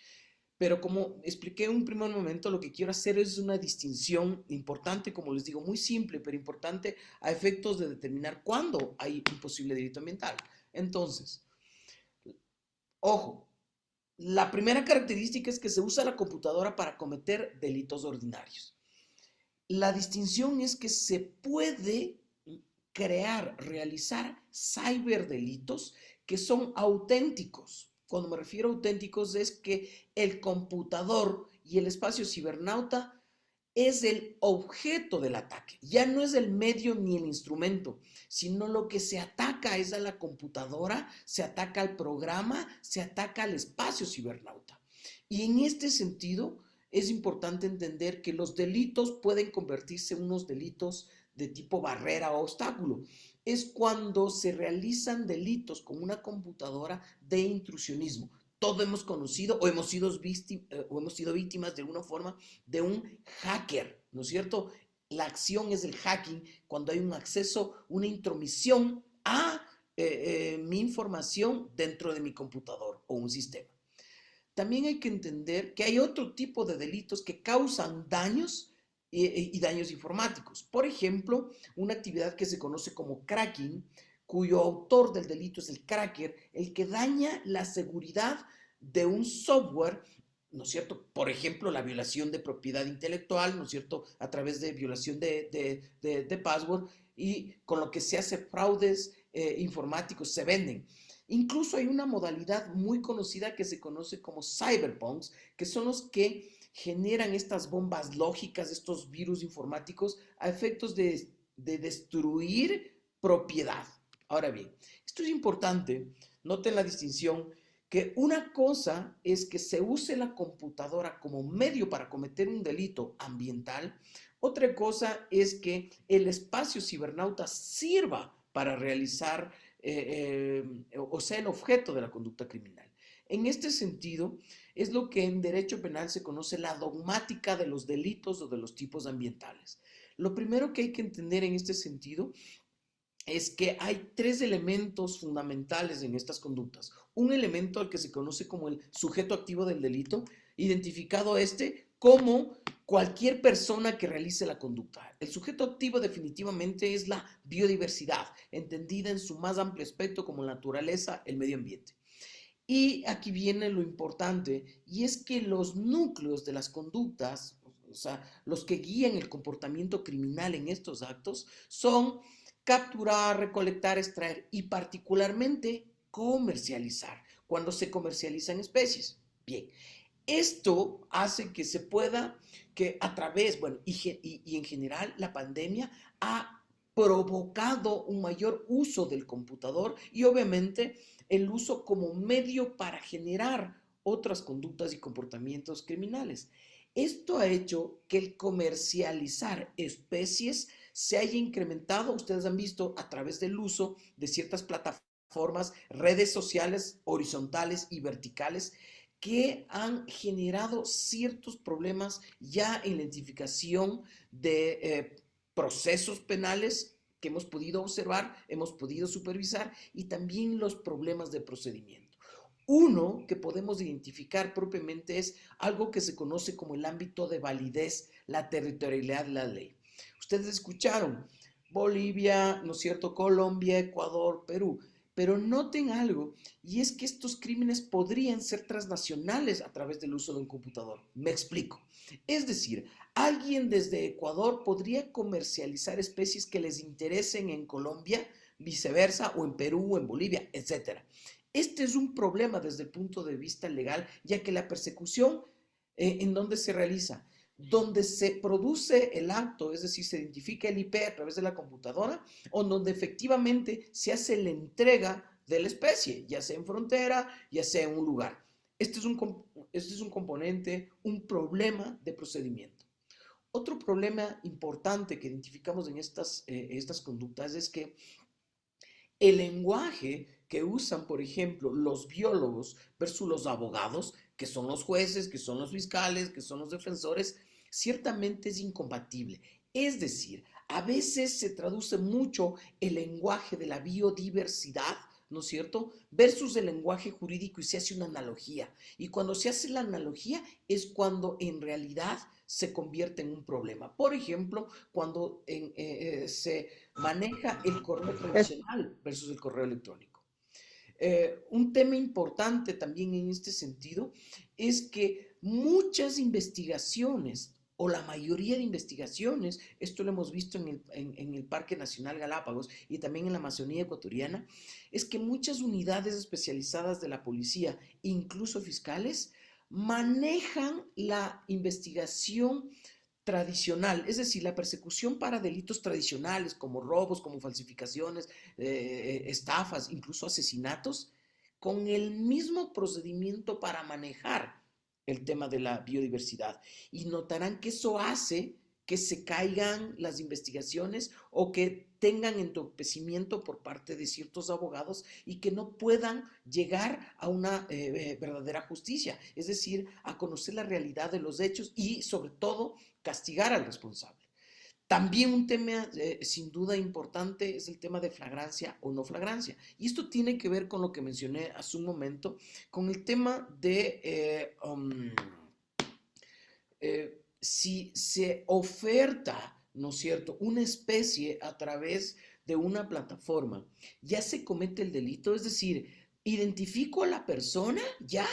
Pero como expliqué en un primer momento, lo que quiero hacer es una distinción importante, como les digo, muy simple, pero importante a efectos de determinar cuándo hay un posible delito ambiental. Entonces, ojo, la primera característica es que se usa la computadora para cometer delitos ordinarios. La distinción es que se puede realizar ciberdelitos que son auténticos. cuando me refiero a auténticos, es que el computador y el espacio cibernauta es el objeto del ataque. Ya no es el medio ni el instrumento, sino lo que se ataca es a la computadora, se ataca al programa, se ataca al espacio cibernauta. Y en este sentido es importante entender que los delitos pueden convertirse en unos delitos de tipo barrera o obstáculo. Es cuando se realizan delitos con una computadora de intrusionismo. Todos hemos conocido o hemos sido víctimas de alguna forma de un hacker, ¿no es cierto? La acción es el hacking cuando hay un acceso, una intromisión a mi información dentro de mi computador o un sistema. También hay que entender que hay otro tipo de delitos que causan daños y daños informáticos. Por ejemplo, una actividad que se conoce como cracking, cuyo autor del delito es el cracker, el que daña la seguridad de un software, ¿no es cierto? Por ejemplo, la violación de propiedad intelectual, ¿no es cierto? A través de violación de password, y con lo que se hace fraudes informáticos, se venden. Incluso hay una modalidad muy conocida que se conoce como cyberpunks, que son los que generan estas bombas lógicas, estos virus informáticos, a efectos de destruir propiedad. Ahora bien, esto es importante, noten la distinción, que una cosa es que se use la computadora como medio para cometer un delito ambiental, otra cosa es que el espacio cibernauta sirva para realizar o sea el objeto de la conducta criminal. En este sentido, es lo que en derecho penal se conoce la dogmática de los delitos o de los tipos ambientales. Lo primero que hay que entender en este sentido es que hay tres elementos fundamentales en estas conductas. Un elemento al que se conoce como el sujeto activo del delito, identificado como cualquier persona que realice la conducta. El sujeto activo definitivamente es la biodiversidad, entendida en su más amplio aspecto como la naturaleza, el medio ambiente. Y aquí viene lo importante, y es que los núcleos de las conductas, o sea, los que guían el comportamiento criminal en estos actos, son capturar, recolectar, extraer y particularmente comercializar, cuando se comercializan especies. Bien, esto hace que se pueda, que a través, bueno, y en general la pandemia ha provocado un mayor uso del computador y obviamente el uso como medio para generar otras conductas y comportamientos criminales. Esto ha hecho que el comercializar especies se haya incrementado, ustedes han visto, a través del uso de ciertas plataformas, redes sociales horizontales y verticales, que han generado ciertos problemas ya en la identificación de procesos penales que hemos podido observar, hemos podido supervisar, y también los problemas de procedimiento. Uno que podemos identificar propiamente es algo que se conoce como el ámbito de validez, la territorialidad de la ley. Ustedes escucharon Bolivia, ¿no es cierto?, Colombia, Ecuador, Perú. Pero noten algo, y es que estos crímenes podrían ser transnacionales a través del uso de un computador. Me explico. Es decir, alguien desde Ecuador podría comercializar especies que les interesen en Colombia, viceversa, o en Perú, o en Bolivia, etc. Este es un problema desde el punto de vista legal, ya que la persecución, ¿en dónde se realiza? Donde se produce el acto, es decir, se identifica el IP a través de la computadora, o donde efectivamente se hace la entrega de la especie, ya sea en frontera, ya sea en un lugar. Este es un componente, un problema de procedimiento. Otro problema importante que identificamos en estas conductas es que el lenguaje que usan, por ejemplo, los biólogos versus los abogados, que son los jueces, que son los fiscales, que son los defensores, ciertamente es incompatible. Es decir, a veces se traduce mucho el lenguaje de la biodiversidad, ¿no es cierto?, versus el lenguaje jurídico, y se hace una analogía. Y cuando se hace la analogía es cuando en realidad se convierte en un problema. Por ejemplo, cuando se maneja el correo tradicional versus el correo electrónico. Un tema importante también en este sentido es que muchas investigaciones o la mayoría de investigaciones, esto lo hemos visto en el Parque Nacional Galápagos y también en la Amazonía ecuatoriana, es que muchas unidades especializadas de la policía, incluso fiscales, manejan la investigación tradicional, es decir, la persecución para delitos tradicionales como robos, como falsificaciones, estafas, incluso asesinatos, con el mismo procedimiento para manejar el tema de la biodiversidad. Y notarán que eso hace que se caigan las investigaciones o que tengan entorpecimiento por parte de ciertos abogados y que no puedan llegar a una verdadera justicia, es decir, a conocer la realidad de los hechos y sobre todo castigar al responsable. También un tema sin duda importante es el tema de flagrancia o no flagrancia. Y esto tiene que ver con lo que mencioné hace un momento, con el tema de si se oferta, ¿no es cierto?, una especie a través de una plataforma, ya se comete el delito, es decir, identifico a la persona ya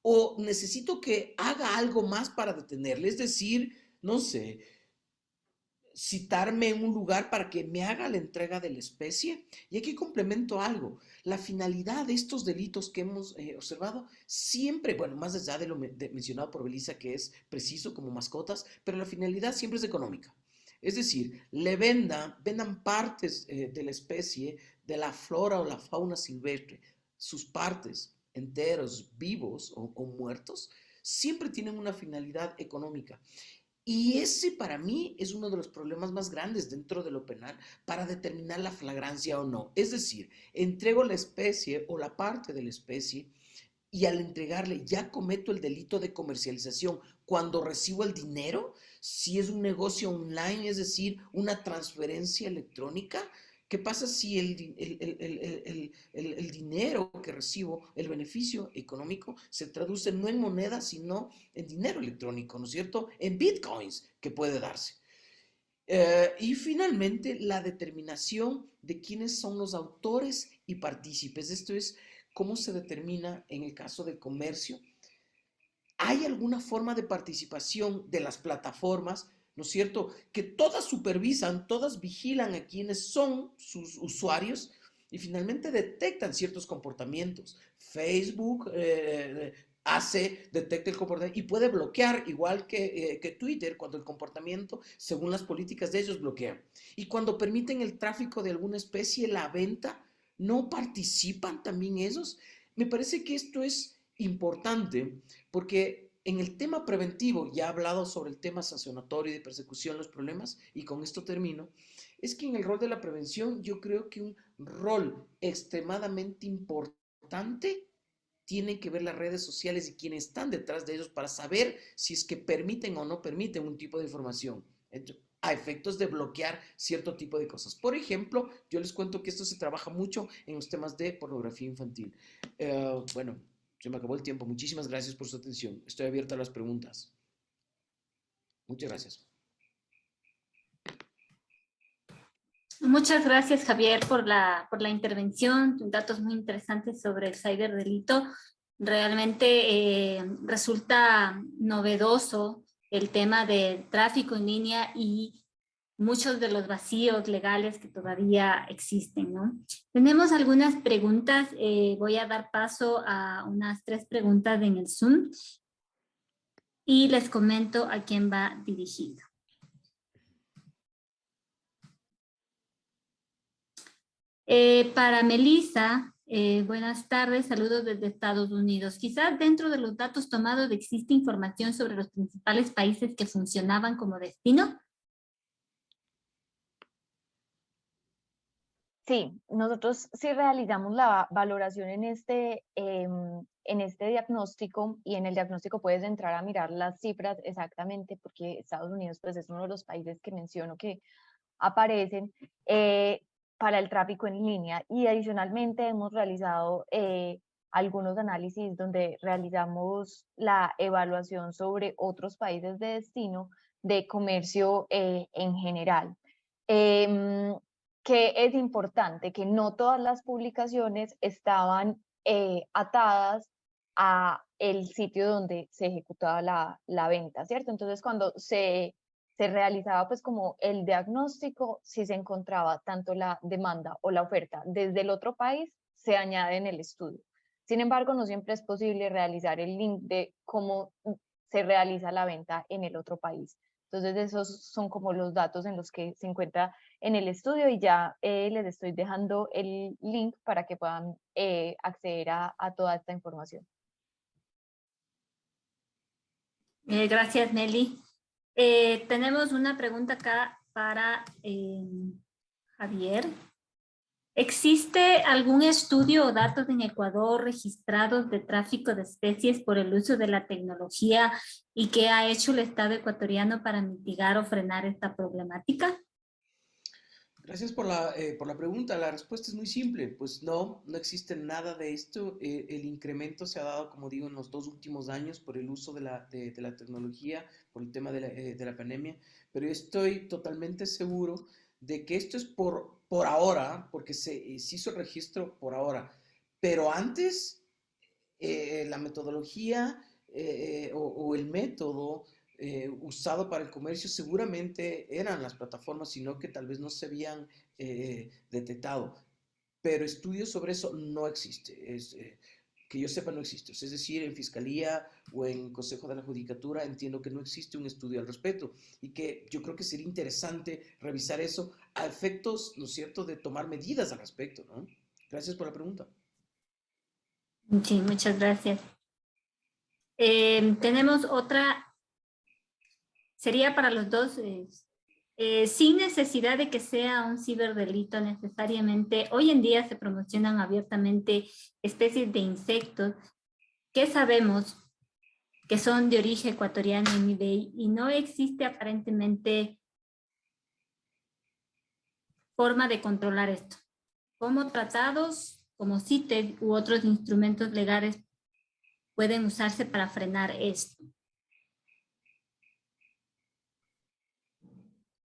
o necesito que haga algo más para detenerle, es decir, no sé, citarme en un lugar para que me haga la entrega de la especie. Y aquí complemento algo. La finalidad de estos delitos que hemos observado siempre, bueno, más allá de lo mencionado por Belisa, que es preciso como mascotas, pero la finalidad siempre es económica. Es decir, vendan partes de la especie, de la flora o la fauna silvestre, sus partes enteros, vivos o muertos, siempre tienen una finalidad económica. Y ese para mí es uno de los problemas más grandes dentro de lo penal para determinar la flagrancia o no. Es decir, entrego la especie o la parte de la especie y al entregarle ya cometo el delito de comercialización cuando recibo el dinero, si es un negocio online, es decir, una transferencia electrónica. ¿Qué pasa si el dinero que recibo, el beneficio económico, se traduce no en moneda, sino en dinero electrónico, ¿no es cierto? En bitcoins que puede darse. Y finalmente, la determinación de quiénes son los autores y partícipes. Esto es cómo se determina en el caso del comercio. ¿Hay alguna forma de participación de las plataformas, ¿no es cierto? Que todas supervisan, todas vigilan a quienes son sus usuarios y finalmente detectan ciertos comportamientos. Facebook detecta el comportamiento y puede bloquear, igual que Twitter, cuando el comportamiento, según las políticas de ellos, bloquean. Y cuando permiten el tráfico de alguna especie, la venta, ¿no participan también ellos? Me parece que esto es importante porque en el tema preventivo, ya he hablado sobre el tema sancionatorio y de persecución, los problemas, y con esto termino, es que en el rol de la prevención yo creo que un rol extremadamente importante tienen que ver las redes sociales y quienes están detrás de ellos para saber si es que permiten o no permiten un tipo de información a efectos de bloquear cierto tipo de cosas. Por ejemplo, yo les cuento que esto se trabaja mucho en los temas de pornografía infantil. Bueno, se me acabó el tiempo. Muchísimas gracias por su atención. Estoy abierta a las preguntas. Muchas gracias. Muchas gracias, Javier, por la intervención, datos muy interesantes sobre el ciberdelito. Realmente resulta novedoso el tema del tráfico en línea y muchos de los vacíos legales que todavía existen, ¿no? Tenemos algunas preguntas. Voy a dar paso a unas 3 preguntas en el Zoom y les comento a quién va dirigido. Para Melissa, buenas tardes, saludos desde Estados Unidos. Quizás dentro de los datos tomados existe información sobre los principales países que funcionaban como destino. Sí, nosotros sí realizamos la valoración en este diagnóstico, y en el diagnóstico puedes entrar a mirar las cifras exactamente, porque Estados Unidos pues es uno de los países que menciono que aparecen para el tráfico en línea, y adicionalmente hemos realizado algunos análisis donde realizamos la evaluación sobre otros países de destino de comercio en general. Que es importante que no todas las publicaciones estaban atadas a el sitio donde se ejecutaba la venta, ¿cierto? Entonces, cuando se realizaba pues como el diagnóstico, si se encontraba tanto la demanda o la oferta desde el otro país, se añade en el estudio. Sin embargo, no siempre es posible realizar el link de cómo se realiza la venta en el otro país. Entonces, esos son como los datos en los que se encuentra en el estudio y ya les estoy dejando el link para que puedan acceder a toda esta información. Gracias, Meli. Tenemos una pregunta acá para Javier. ¿Existe algún estudio o datos en Ecuador registrados de tráfico de especies por el uso de la tecnología y qué ha hecho el Estado ecuatoriano para mitigar o frenar esta problemática? Gracias por la pregunta. La respuesta es muy simple. Pues no existe nada de esto. El incremento se ha dado, como digo, en los 2 últimos años por el uso de la tecnología, por el tema de la pandemia. Pero yo estoy totalmente seguro de que esto es por ahora, porque se hizo el registro por ahora. Pero antes, la metodología o el método usado para el comercio seguramente eran las plataformas, sino que tal vez no se habían detectado. Pero estudios sobre eso no existe. Que yo sepa no existe. Es decir, en Fiscalía o en Consejo de la Judicatura entiendo que no existe un estudio al respecto y que yo creo que sería interesante revisar eso a efectos, ¿no es cierto?, de tomar medidas al respecto, ¿no? Gracias por la pregunta. Sí, muchas gracias. Tenemos otra, sería para los dos, sin necesidad de que sea un ciberdelito necesariamente. Hoy en día se promocionan abiertamente especies de insectos que sabemos que son de origen ecuatoriano en eBay y no existe aparentemente forma de controlar esto. ¿Cómo tratados, como CITES u otros instrumentos legales pueden usarse para frenar esto?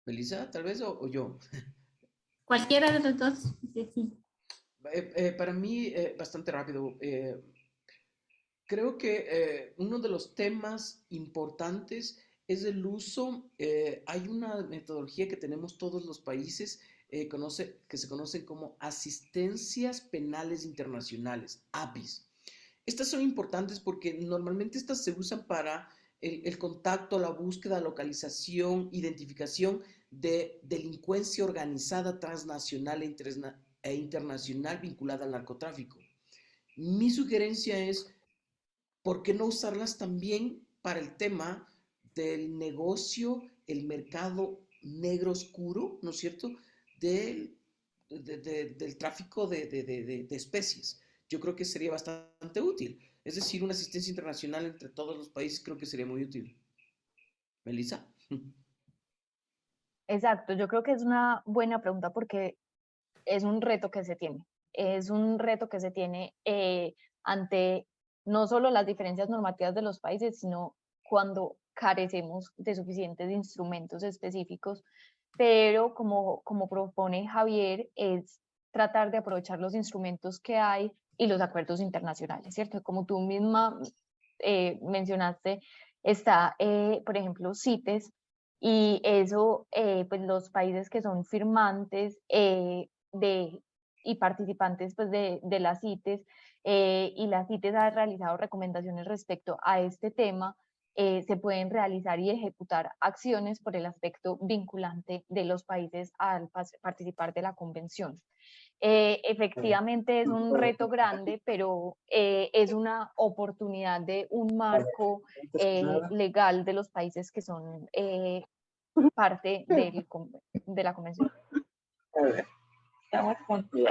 Melissa, tal vez, o yo. Cualquiera de los dos, sí. Para mí, bastante rápido. Creo que uno de los temas importantes es el uso. Hay una metodología que tenemos todos los países que se conocen como asistencias penales internacionales, APIs. Estas son importantes porque normalmente estas se usan para el contacto, la búsqueda, localización, identificación de delincuencia organizada transnacional e internacional vinculada al narcotráfico. Mi sugerencia es, ¿por qué no usarlas también para el tema del negocio, el mercado negro oscuro, ¿no es cierto?, del tráfico de especies. Yo creo que sería bastante útil. Es decir, una asistencia internacional entre todos los países creo que sería muy útil. Melissa. Exacto, yo creo que es una buena pregunta porque es un reto que se tiene. Es un reto que se tiene ante no solo las diferencias normativas de los países, sino cuando carecemos de suficientes instrumentos específicos. Pero como propone Javier, es tratar de aprovechar los instrumentos que hay y los acuerdos internacionales, ¿cierto? Como tú misma mencionaste, está, por ejemplo, CITES, y eso, pues los países que son firmantes y participantes pues, de las CITES, y las CITES ha realizado recomendaciones respecto a este tema, se pueden realizar y ejecutar acciones por el aspecto vinculante de los países al participar de la convención. Efectivamente es un reto grande, pero es una oportunidad de un marco legal de los países que son parte de la convención. Estamos contigo.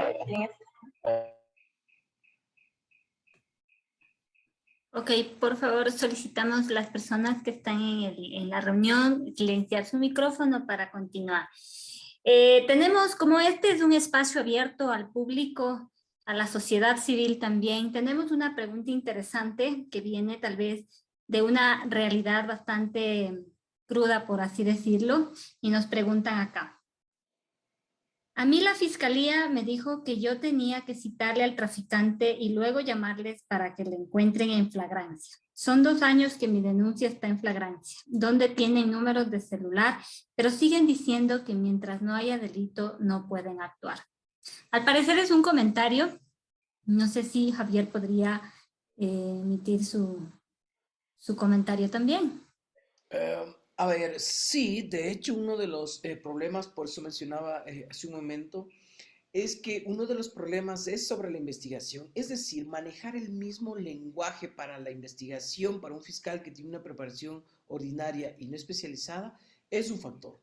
Ok, por favor solicitamos las personas que están en la reunión silenciar su micrófono para continuar. Tenemos, como este es un espacio abierto al público, a la sociedad civil también, tenemos una pregunta interesante que viene tal vez de una realidad bastante cruda, por así decirlo, y nos preguntan acá. A mí la fiscalía me dijo que yo tenía que citarle al traficante y luego llamarles para que le encuentren en flagrancia. Son 2 años que mi denuncia está en flagrancia, donde tienen números de celular, pero siguen diciendo que mientras no haya delito no pueden actuar. Al parecer es un comentario. No sé si Javier podría emitir su comentario también. A ver, sí, de hecho uno de los problemas, por eso mencionaba hace un momento, es que uno de los problemas es sobre la investigación, es decir, manejar el mismo lenguaje para la investigación, para un fiscal que tiene una preparación ordinaria y no especializada, es un factor.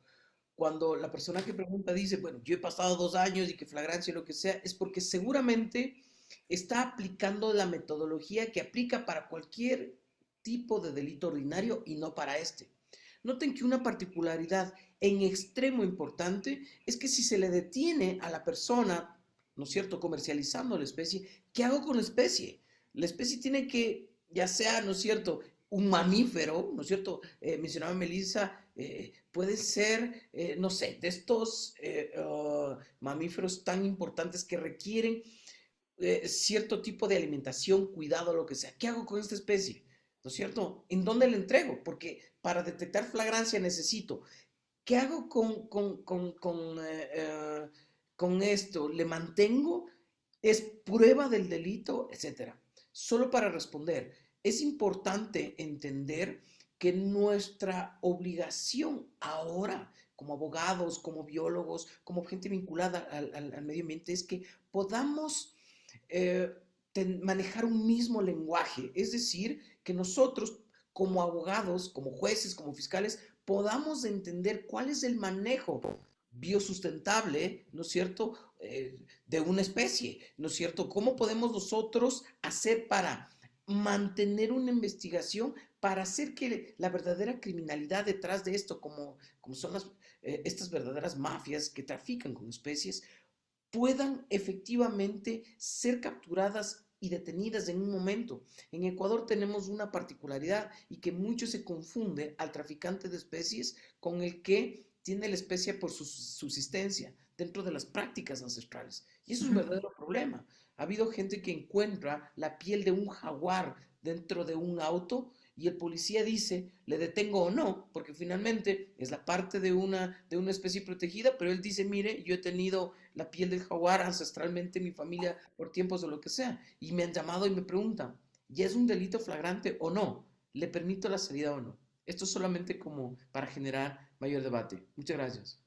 Cuando la persona que pregunta dice, bueno, yo he pasado 2 años y que flagrancia o lo que sea, es porque seguramente está aplicando la metodología que aplica para cualquier tipo de delito ordinario y no para este. Noten que una particularidad en extremo importante es que si se le detiene a la persona, ¿no es cierto?, comercializando la especie, ¿qué hago con la especie? La especie tiene que, ya sea, ¿no es cierto?, un mamífero, ¿no es cierto? Mencionaba Melissa, puede ser, no sé, de estos mamíferos tan importantes que requieren cierto tipo de alimentación, cuidado, lo que sea. ¿Qué hago con esta especie? ¿No es cierto? ¿En dónde la entrego? Porque para detectar flagrancia necesito. ¿Qué hago con esto? ¿Le mantengo? ¿Es prueba del delito? Etcétera. Solo para responder, es importante entender que nuestra obligación ahora, como abogados, como biólogos, como gente vinculada al medio ambiente, es que podamos eh, manejar un mismo lenguaje. Es decir, que nosotros como abogados, como jueces, como fiscales, podamos entender cuál es el manejo biosustentable, ¿no es cierto?, de una especie, ¿no es cierto? ¿Cómo podemos nosotros hacer para mantener una investigación para hacer que la verdadera criminalidad detrás de esto, como son estas verdaderas mafias que trafican con especies, puedan efectivamente ser capturadas y detenidas en un momento? En Ecuador tenemos una particularidad y que mucho se confunde al traficante de especies con el que tiene la especie por su subsistencia dentro de las prácticas ancestrales. Y eso es un verdadero problema. Ha habido gente que encuentra la piel de un jaguar dentro de un auto y el policía dice, ¿le detengo o no? Porque finalmente es la parte de una especie protegida, pero él dice, mire, yo he tenido la piel del jaguar ancestralmente en mi familia por tiempos o lo que sea, y me han llamado y me preguntan, ¿ya es un delito flagrante o no? ¿Le permito la salida o no? Esto es solamente como para generar mayor debate. Muchas gracias.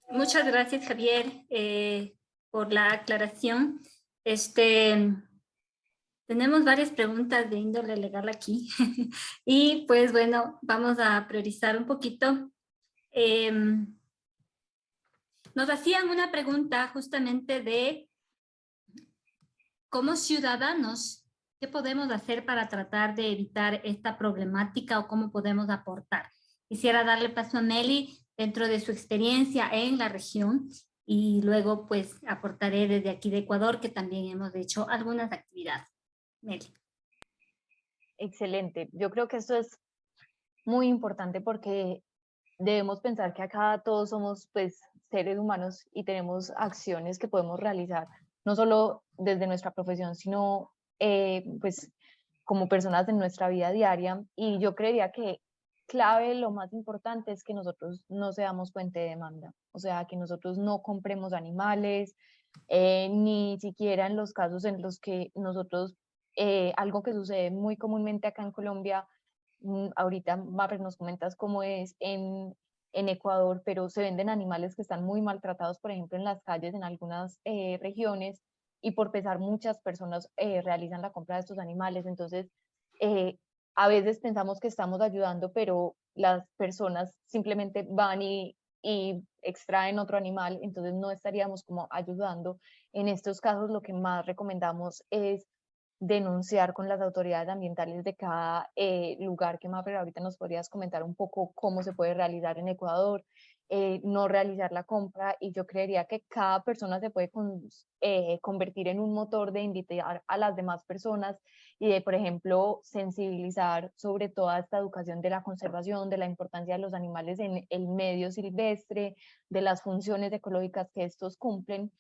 Muchas gracias, Javier, por la aclaración. Este, tenemos varias preguntas de índole legal aquí y pues bueno, vamos a priorizar un poquito. Nos hacían una pregunta justamente de como ciudadanos, ¿qué podemos hacer para tratar de evitar esta problemática o cómo podemos aportar? Quisiera darle paso a Meli dentro de su experiencia en la región y luego pues aportaré desde aquí de Ecuador que también hemos hecho algunas actividades. Meli. Excelente. Yo creo que esto es muy importante porque debemos pensar que acá todos somos pues seres humanos y tenemos acciones que podemos realizar, no solo desde nuestra profesión, sino pues como personas en nuestra vida diaria. Y yo creería que clave, lo más importante es que nosotros no seamos fuente de demanda, o sea, que nosotros no compremos animales, ni siquiera en los casos en los que nosotros, algo que sucede muy comúnmente acá en Colombia, ahorita Mapper nos comentas cómo es en Ecuador, pero se venden animales que están muy maltratados, por ejemplo, en las calles en algunas regiones, y por pesar muchas personas realizan la compra de estos animales. Entonces, eh, a veces pensamos que estamos ayudando, pero las personas simplemente van y extraen otro animal, entonces no estaríamos como ayudando. En estos casos, lo que más recomendamos es denunciar con las autoridades ambientales de cada lugar. Que Mapper, ahorita nos podrías comentar un poco cómo se puede realizar en Ecuador. no realizar la compra, y yo creería que cada persona se puede convertir en un motor de invitar a las demás personas y de, por ejemplo, sensibilizar sobre toda esta educación de la conservación, de la importancia de los animales en el medio silvestre, de las funciones ecológicas que estos cumplen.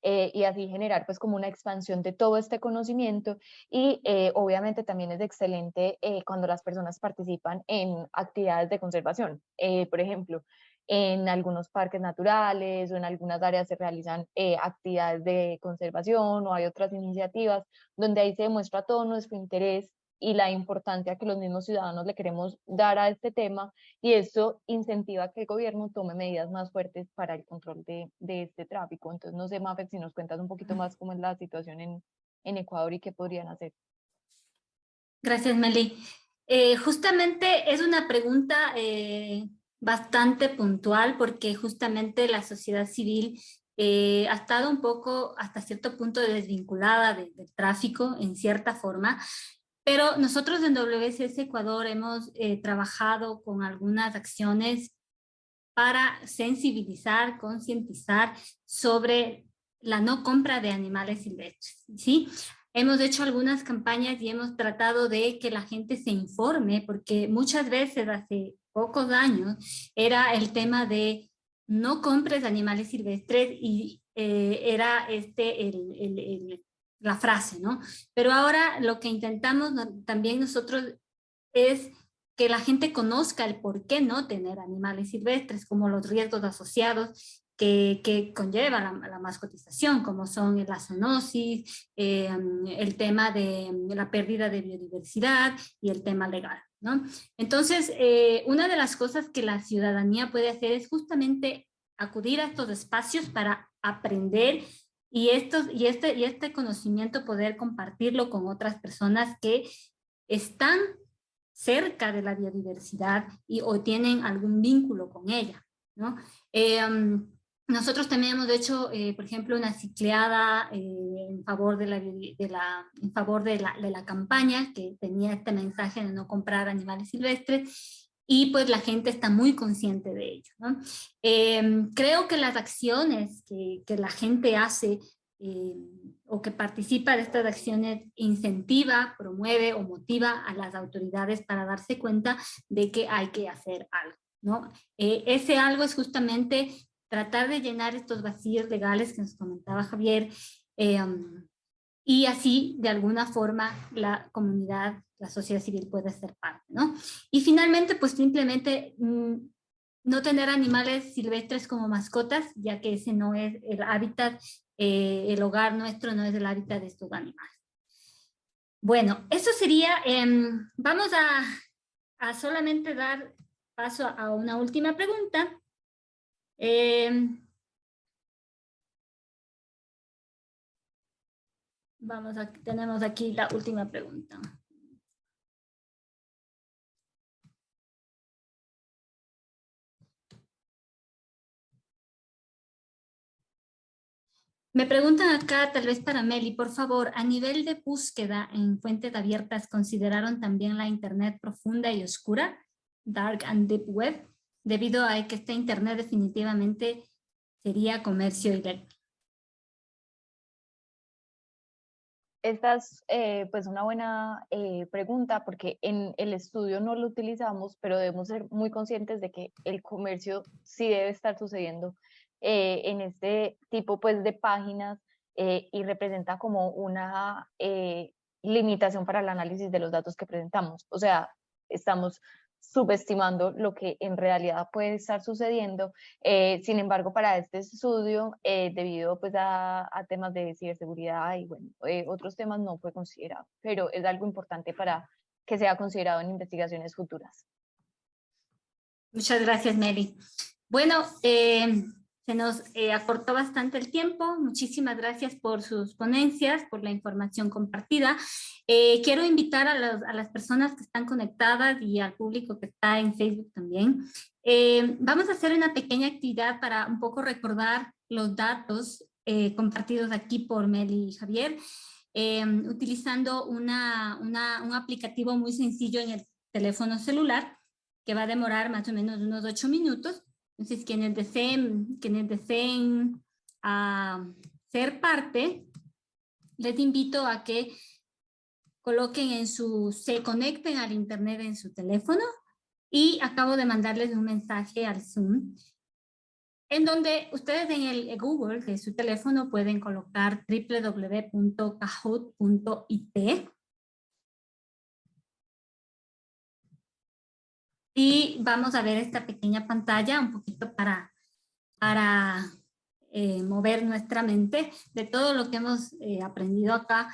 Y así generar pues como una expansión de todo este conocimiento y obviamente también es excelente cuando las personas participan en actividades de conservación. Por ejemplo, en algunos parques naturales o en algunas áreas se realizan actividades de conservación o hay otras iniciativas donde ahí se demuestra todo nuestro interés y la importancia que los mismos ciudadanos le queremos dar a este tema, y esto incentiva que el gobierno tome medidas más fuertes para el control de este tráfico. Entonces, no sé, Mafe, si nos cuentas un poquito más cómo es la situación en Ecuador y qué podrían hacer. Gracias, Meli. Justamente es una pregunta bastante puntual porque justamente la sociedad civil ha estado un poco hasta cierto punto desvinculada del tráfico en cierta forma, pero nosotros en WCS Ecuador hemos trabajado con algunas acciones para sensibilizar, concientizar sobre la no compra de animales silvestres, ¿sí? Hemos hecho algunas campañas y hemos tratado de que la gente se informe, porque muchas veces hace pocos años era el tema de no compres animales silvestres y era la frase, ¿no? Pero ahora lo que intentamos también nosotros es que la gente conozca el por qué no tener animales silvestres, como los riesgos asociados que conlleva la mascotización, como son la zoonosis, el tema de la pérdida de biodiversidad y el tema legal, ¿no? Entonces, una de las cosas que la ciudadanía puede hacer es justamente acudir a estos espacios para aprender y este conocimiento poder compartirlo con otras personas que están cerca de la biodiversidad o tienen algún vínculo con ella, ¿no? Nosotros también hemos hecho, por ejemplo, una cicleada en favor en favor de la campaña que tenía este mensaje de no comprar animales silvestres, y pues la gente está muy consciente de ello, ¿no? Creo que las acciones que la gente hace o que participa de estas acciones incentiva, promueve o motiva a las autoridades para darse cuenta de que hay que hacer algo, ¿no? Ese algo es justamente tratar de llenar estos vacíos legales que nos comentaba Javier, y así de alguna forma la comunidad, la sociedad civil puede ser parte, ¿no? Y finalmente, pues simplemente no tener animales silvestres como mascotas, ya que ese no es el hábitat, el hogar nuestro no es el hábitat de estos animales. Bueno, eso sería, vamos a solamente dar paso a una última pregunta. Tenemos aquí la última pregunta. Me preguntan acá, tal vez para Meli, por favor, a nivel de búsqueda en fuentes abiertas, ¿consideraron también la Internet profunda y oscura, Dark and Deep Web? Debido a que este Internet definitivamente sería comercio ilegal. Esta es pues una buena pregunta, porque en el estudio no lo utilizamos, pero debemos ser muy conscientes de que el comercio sí debe estar sucediendo en este tipo pues de páginas, y representa como una limitación para el análisis de los datos que presentamos. O sea, estamos subestimando lo que en realidad puede estar sucediendo. Sin embargo, para este estudio, debido pues a temas de ciberseguridad y bueno, otros temas, no fue considerado, pero es algo importante para que sea considerado en investigaciones futuras. Muchas gracias, Meli. Bueno, se nos acortó bastante el tiempo. Muchísimas gracias por sus ponencias, por la información compartida. Quiero invitar a las personas que están conectadas y al público que está en Facebook también. Vamos a hacer una pequeña actividad para un poco recordar los datos compartidos aquí por Meli y Javier, utilizando un aplicativo muy sencillo en el teléfono celular, que va a demorar más o menos unos 8 minutos. Entonces, quienes deseen ser parte, les invito a que se conecten al internet en su teléfono y acabo de mandarles un mensaje al Zoom en donde ustedes en el Google de su teléfono pueden colocar www.kahoot.it y vamos a ver esta pequeña pantalla un poquito para mover nuestra mente de todo lo que hemos aprendido acá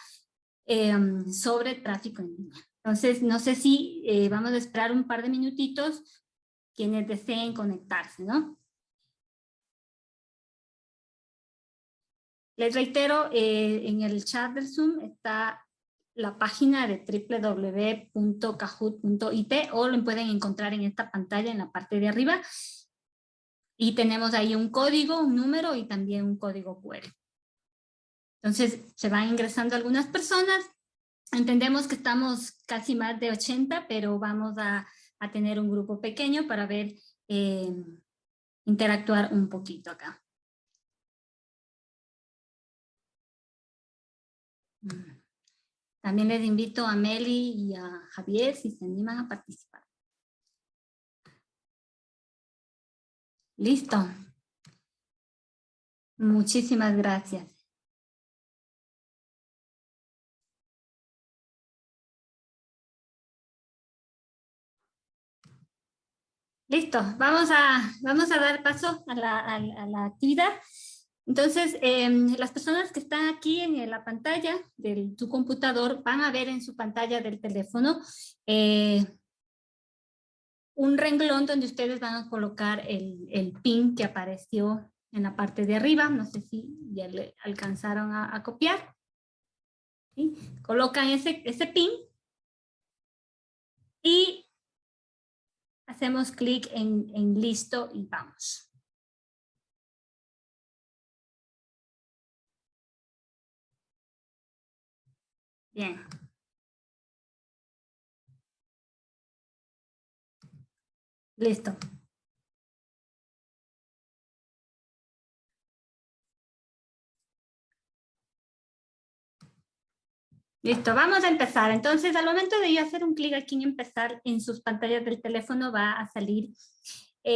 sobre tráfico en línea. Entonces, no sé si vamos a esperar un par de minutitos quienes deseen conectarse, ¿no? Les reitero, en el chat del Zoom está la página de www.kahoot.it o lo pueden encontrar en esta pantalla en la parte de arriba. Y tenemos ahí un código, un número y también un código QR. Entonces, se van ingresando algunas personas. Entendemos que estamos casi más de 80, pero vamos a tener un grupo pequeño para ver, interactuar un poquito acá. También les invito a Meli y a Javier si se animan a participar. Listo. Muchísimas gracias. Listo, vamos a dar paso a la actividad. Entonces, las personas que están aquí en la pantalla de tu computador van a ver en su pantalla del teléfono un renglón donde ustedes van a colocar el pin que apareció en la parte de arriba. No sé si ya le alcanzaron a copiar. ¿Sí? Colocan ese pin y hacemos clic en listo y vamos. Bien. Listo. Listo, vamos a empezar. Entonces, al momento de yo hacer un clic aquí en empezar, en sus pantallas del teléfono va a salir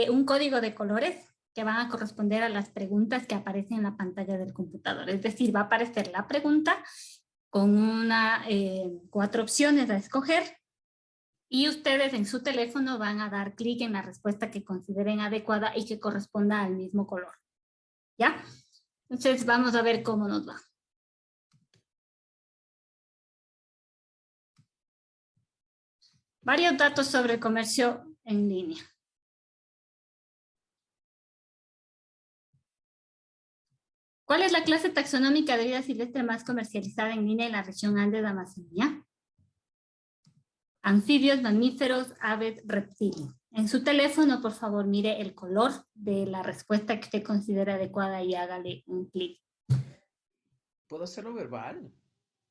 un código de colores que van a corresponder a las preguntas que aparecen en la pantalla del computador. Es decir, va a aparecer la pregunta con 4 opciones a escoger y ustedes en su teléfono van a dar clic en la respuesta que consideren adecuada y que corresponda al mismo color. ¿Ya? Entonces, vamos a ver cómo nos va. Varios datos sobre el comercio en línea. ¿Cuál es la clase taxonómica de vida silvestre más comercializada en línea en la región Andes de Amazonía? Anfibios, mamíferos, aves, reptiles. En su teléfono, por favor, mire el color de la respuesta que usted considera adecuada y hágale un clic. Puedo hacerlo verbal,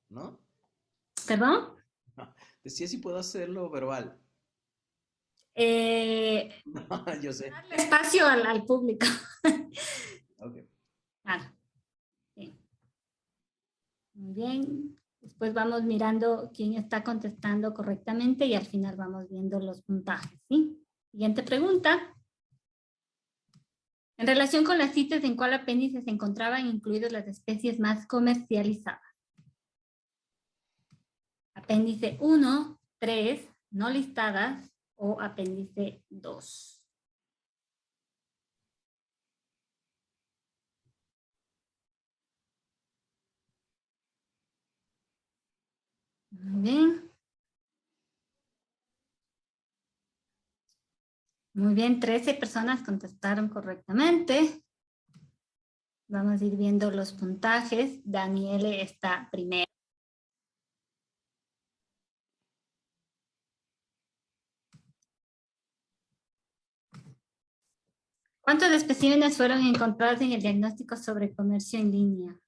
¿no? ¿Perdón? Decía si puedo hacerlo verbal. Yo sé. Darle espacio al público. Ok. Claro. Sí. Muy bien. Después vamos mirando quién está contestando correctamente y al final vamos viendo los puntajes, ¿sí? Siguiente pregunta. En relación con las citas, ¿en cuál apéndice se encontraban incluidas las especies más comercializadas? Apéndice 1, 3, no listadas o apéndice 2. Muy bien. Muy bien, 13 personas contestaron correctamente. Vamos a ir viendo los puntajes. Daniele está primero. ¿Cuántos especímenes fueron encontrados en el diagnóstico sobre comercio en línea?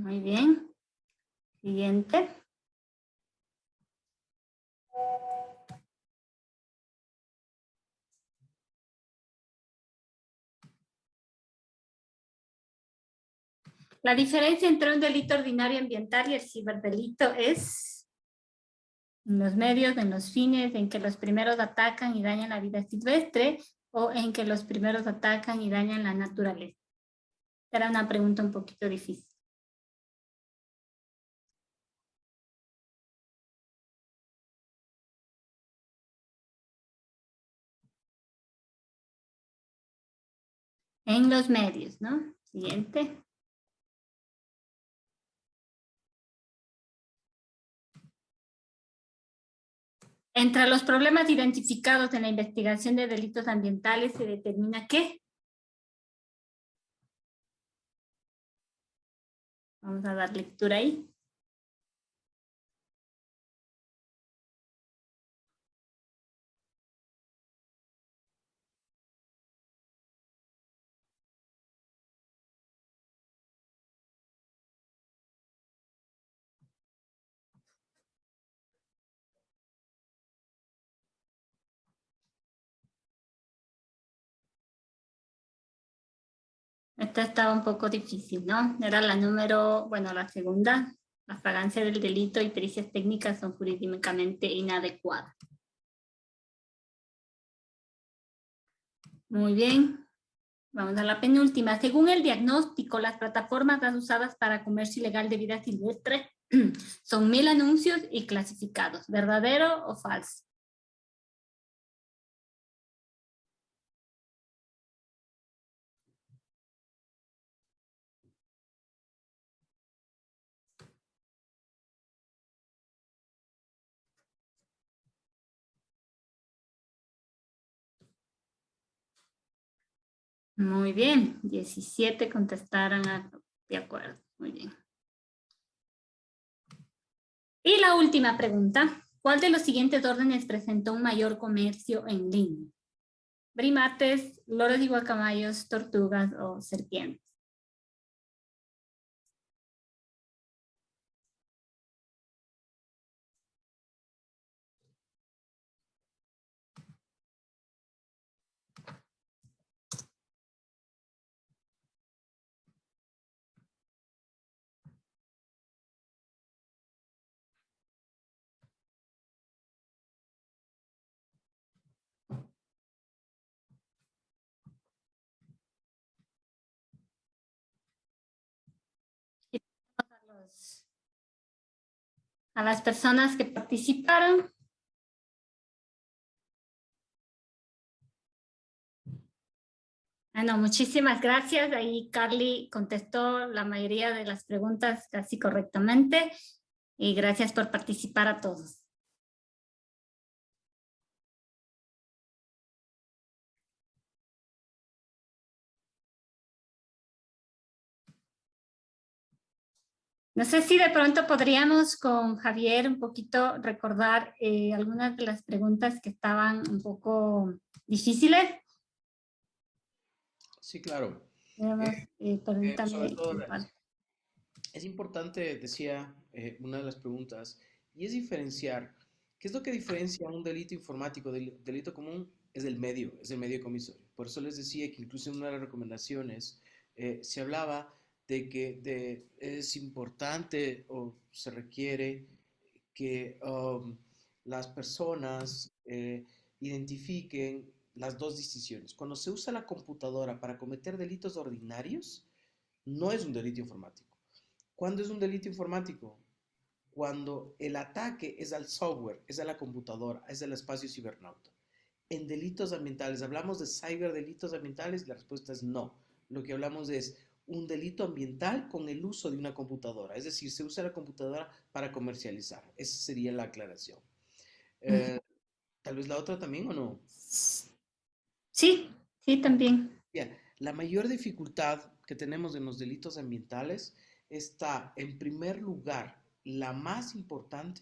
Muy bien. Siguiente. La diferencia entre un delito ordinario ambiental y el ciberdelito es en los medios, en los fines, en que los primeros atacan y dañan la vida silvestre o en que los primeros atacan y dañan la naturaleza. Era una pregunta un poquito difícil. En los medios, ¿no? Siguiente. Entre los problemas identificados en la investigación de delitos ambientales se determina ¿qué? Vamos a dar lectura ahí. Esta estaba un poco difícil, ¿no? Era la número, bueno, la segunda. La fragancia del delito y pericias técnicas son jurídicamente inadecuadas. Muy bien. Vamos a la penúltima. Según el diagnóstico, las plataformas más usadas para comercio ilegal de vida silvestre son 1000 anuncios y clasificados. ¿Verdadero o falso? Muy bien. 17 contestaron de acuerdo. Muy bien. Y la última pregunta. ¿Cuál de los siguientes órdenes presentó un mayor comercio en línea? Primates, loros y guacamayos, tortugas o serpientes. A las personas que participaron. Bueno, muchísimas gracias. Ahí Carly contestó la mayoría de las preguntas casi correctamente. Y gracias por participar a todos. No sé si de pronto podríamos con Javier un poquito recordar algunas de las preguntas que estaban un poco difíciles. Sí, claro. Permítame. Sobre todo, es importante, decía una de las preguntas, y es diferenciar, ¿qué es lo que diferencia un delito informático del delito común? Es el medio comisorio. Por eso les decía que incluso en una de las recomendaciones se hablaba de que es importante o se requiere que las personas identifiquen las dos distinciones. Cuando se usa la computadora para cometer delitos ordinarios, no es un delito informático. ¿Cuándo es un delito informático? Cuando el ataque es al software, es a la computadora, es al espacio cibernauta. En delitos ambientales, ¿hablamos de ciberdelitos ambientales? La respuesta es no. Lo que hablamos es un delito ambiental con el uso de una computadora. Es decir, se usa la computadora para comercializar. Esa sería la aclaración. Tal vez la otra también o no. Sí, sí, también. Bien, la mayor dificultad que tenemos en los delitos ambientales está, en primer lugar, la más importante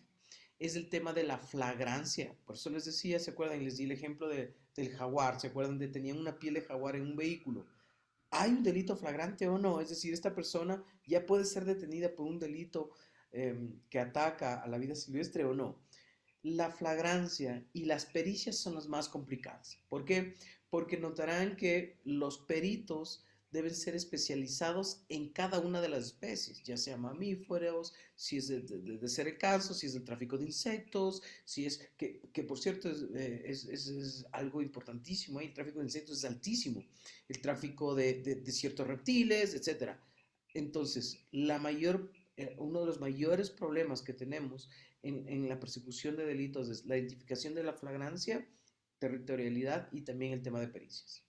es el tema de la flagrancia. Por eso les decía, ¿se acuerdan? Les di el ejemplo del jaguar. ¿Se acuerdan de tenían una piel de jaguar en un vehículo? ¿hay un delito flagrante o no? Es decir, esta persona ya puede ser detenida por un delito que ataca a la vida silvestre o no. La flagrancia y las pericias son las más complicadas. ¿Por qué? Porque notarán que los peritos deben ser especializados en cada una de las especies, ya sea mamíferos, si es de ser el caso, si es del tráfico de insectos, si es, que por cierto es algo importantísimo, el tráfico de insectos es altísimo, el tráfico de ciertos reptiles, etc. Entonces, uno de los mayores problemas que tenemos en la persecución de delitos es la identificación de la flagrancia, territorialidad y también el tema de pericias.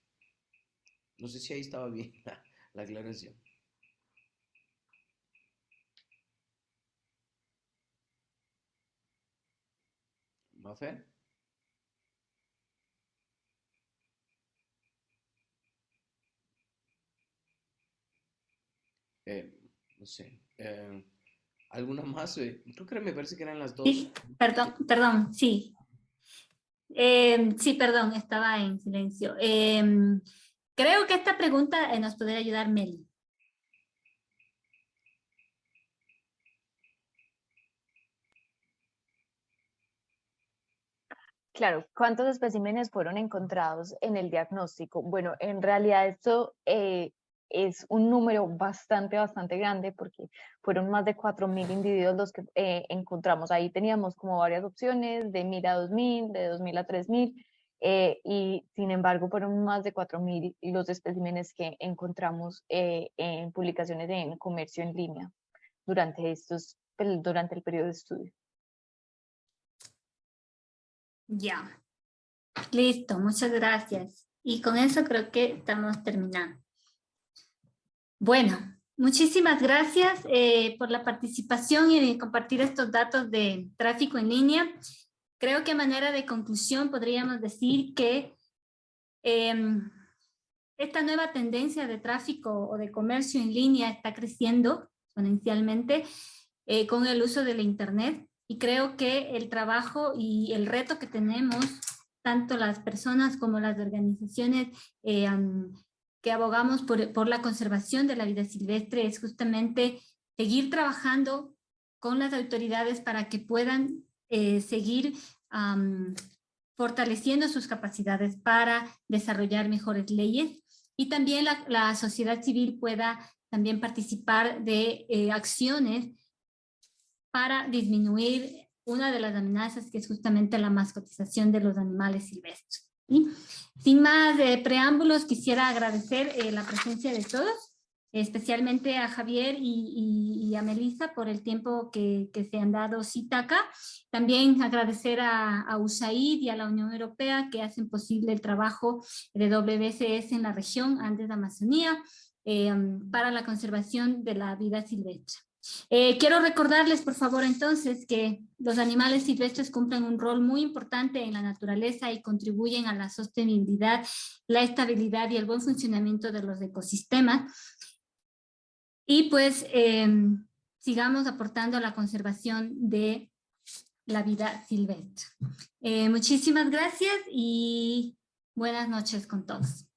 No sé si ahí estaba bien la aclaración. ¿Mafer? No sé. ¿Alguna más? Creo que me parece que eran las dos. Sí, perdón, sí. Sí, perdón, estaba en silencio. Creo que esta pregunta nos podría ayudar Meli. Claro, ¿cuántos especímenes fueron encontrados en el diagnóstico? Bueno, en realidad esto es un número bastante grande porque fueron más de 4.000 individuos los que encontramos. Ahí teníamos como varias opciones, de 1.000 a 2.000, de 2.000 a 3.000, y sin embargo fueron más de 4.000 los especímenes que encontramos en publicaciones en comercio en línea durante el periodo de estudio. Ya, listo, muchas gracias. Y con eso creo que estamos terminando. Bueno, muchísimas gracias por la participación y de compartir estos datos de tráfico en línea. Creo que a manera de conclusión podríamos decir que esta nueva tendencia de tráfico o de comercio en línea está creciendo exponencialmente con el uso de la Internet. Y creo que el trabajo y el reto que tenemos, tanto las personas como las organizaciones que abogamos por la conservación de la vida silvestre, es justamente seguir trabajando con las autoridades para que puedan seguir fortaleciendo sus capacidades para desarrollar mejores leyes, y también la sociedad civil pueda también participar de acciones para disminuir una de las amenazas, que es justamente la mascotización de los animales silvestres. ¿Sí? Sin más preámbulos, quisiera agradecer la presencia de todos, especialmente a Javier y a Melissa por el tiempo que se han dado cita acá. También agradecer a USAID y a la Unión Europea que hacen posible el trabajo de WCS en la región Andes de Amazonía para la conservación de la vida silvestre. Quiero recordarles, por favor, entonces, que los animales silvestres cumplen un rol muy importante en la naturaleza y contribuyen a la sostenibilidad, la estabilidad y el buen funcionamiento de los ecosistemas. Y pues sigamos aportando a la conservación de la vida silvestre. Muchísimas gracias y buenas noches con todos.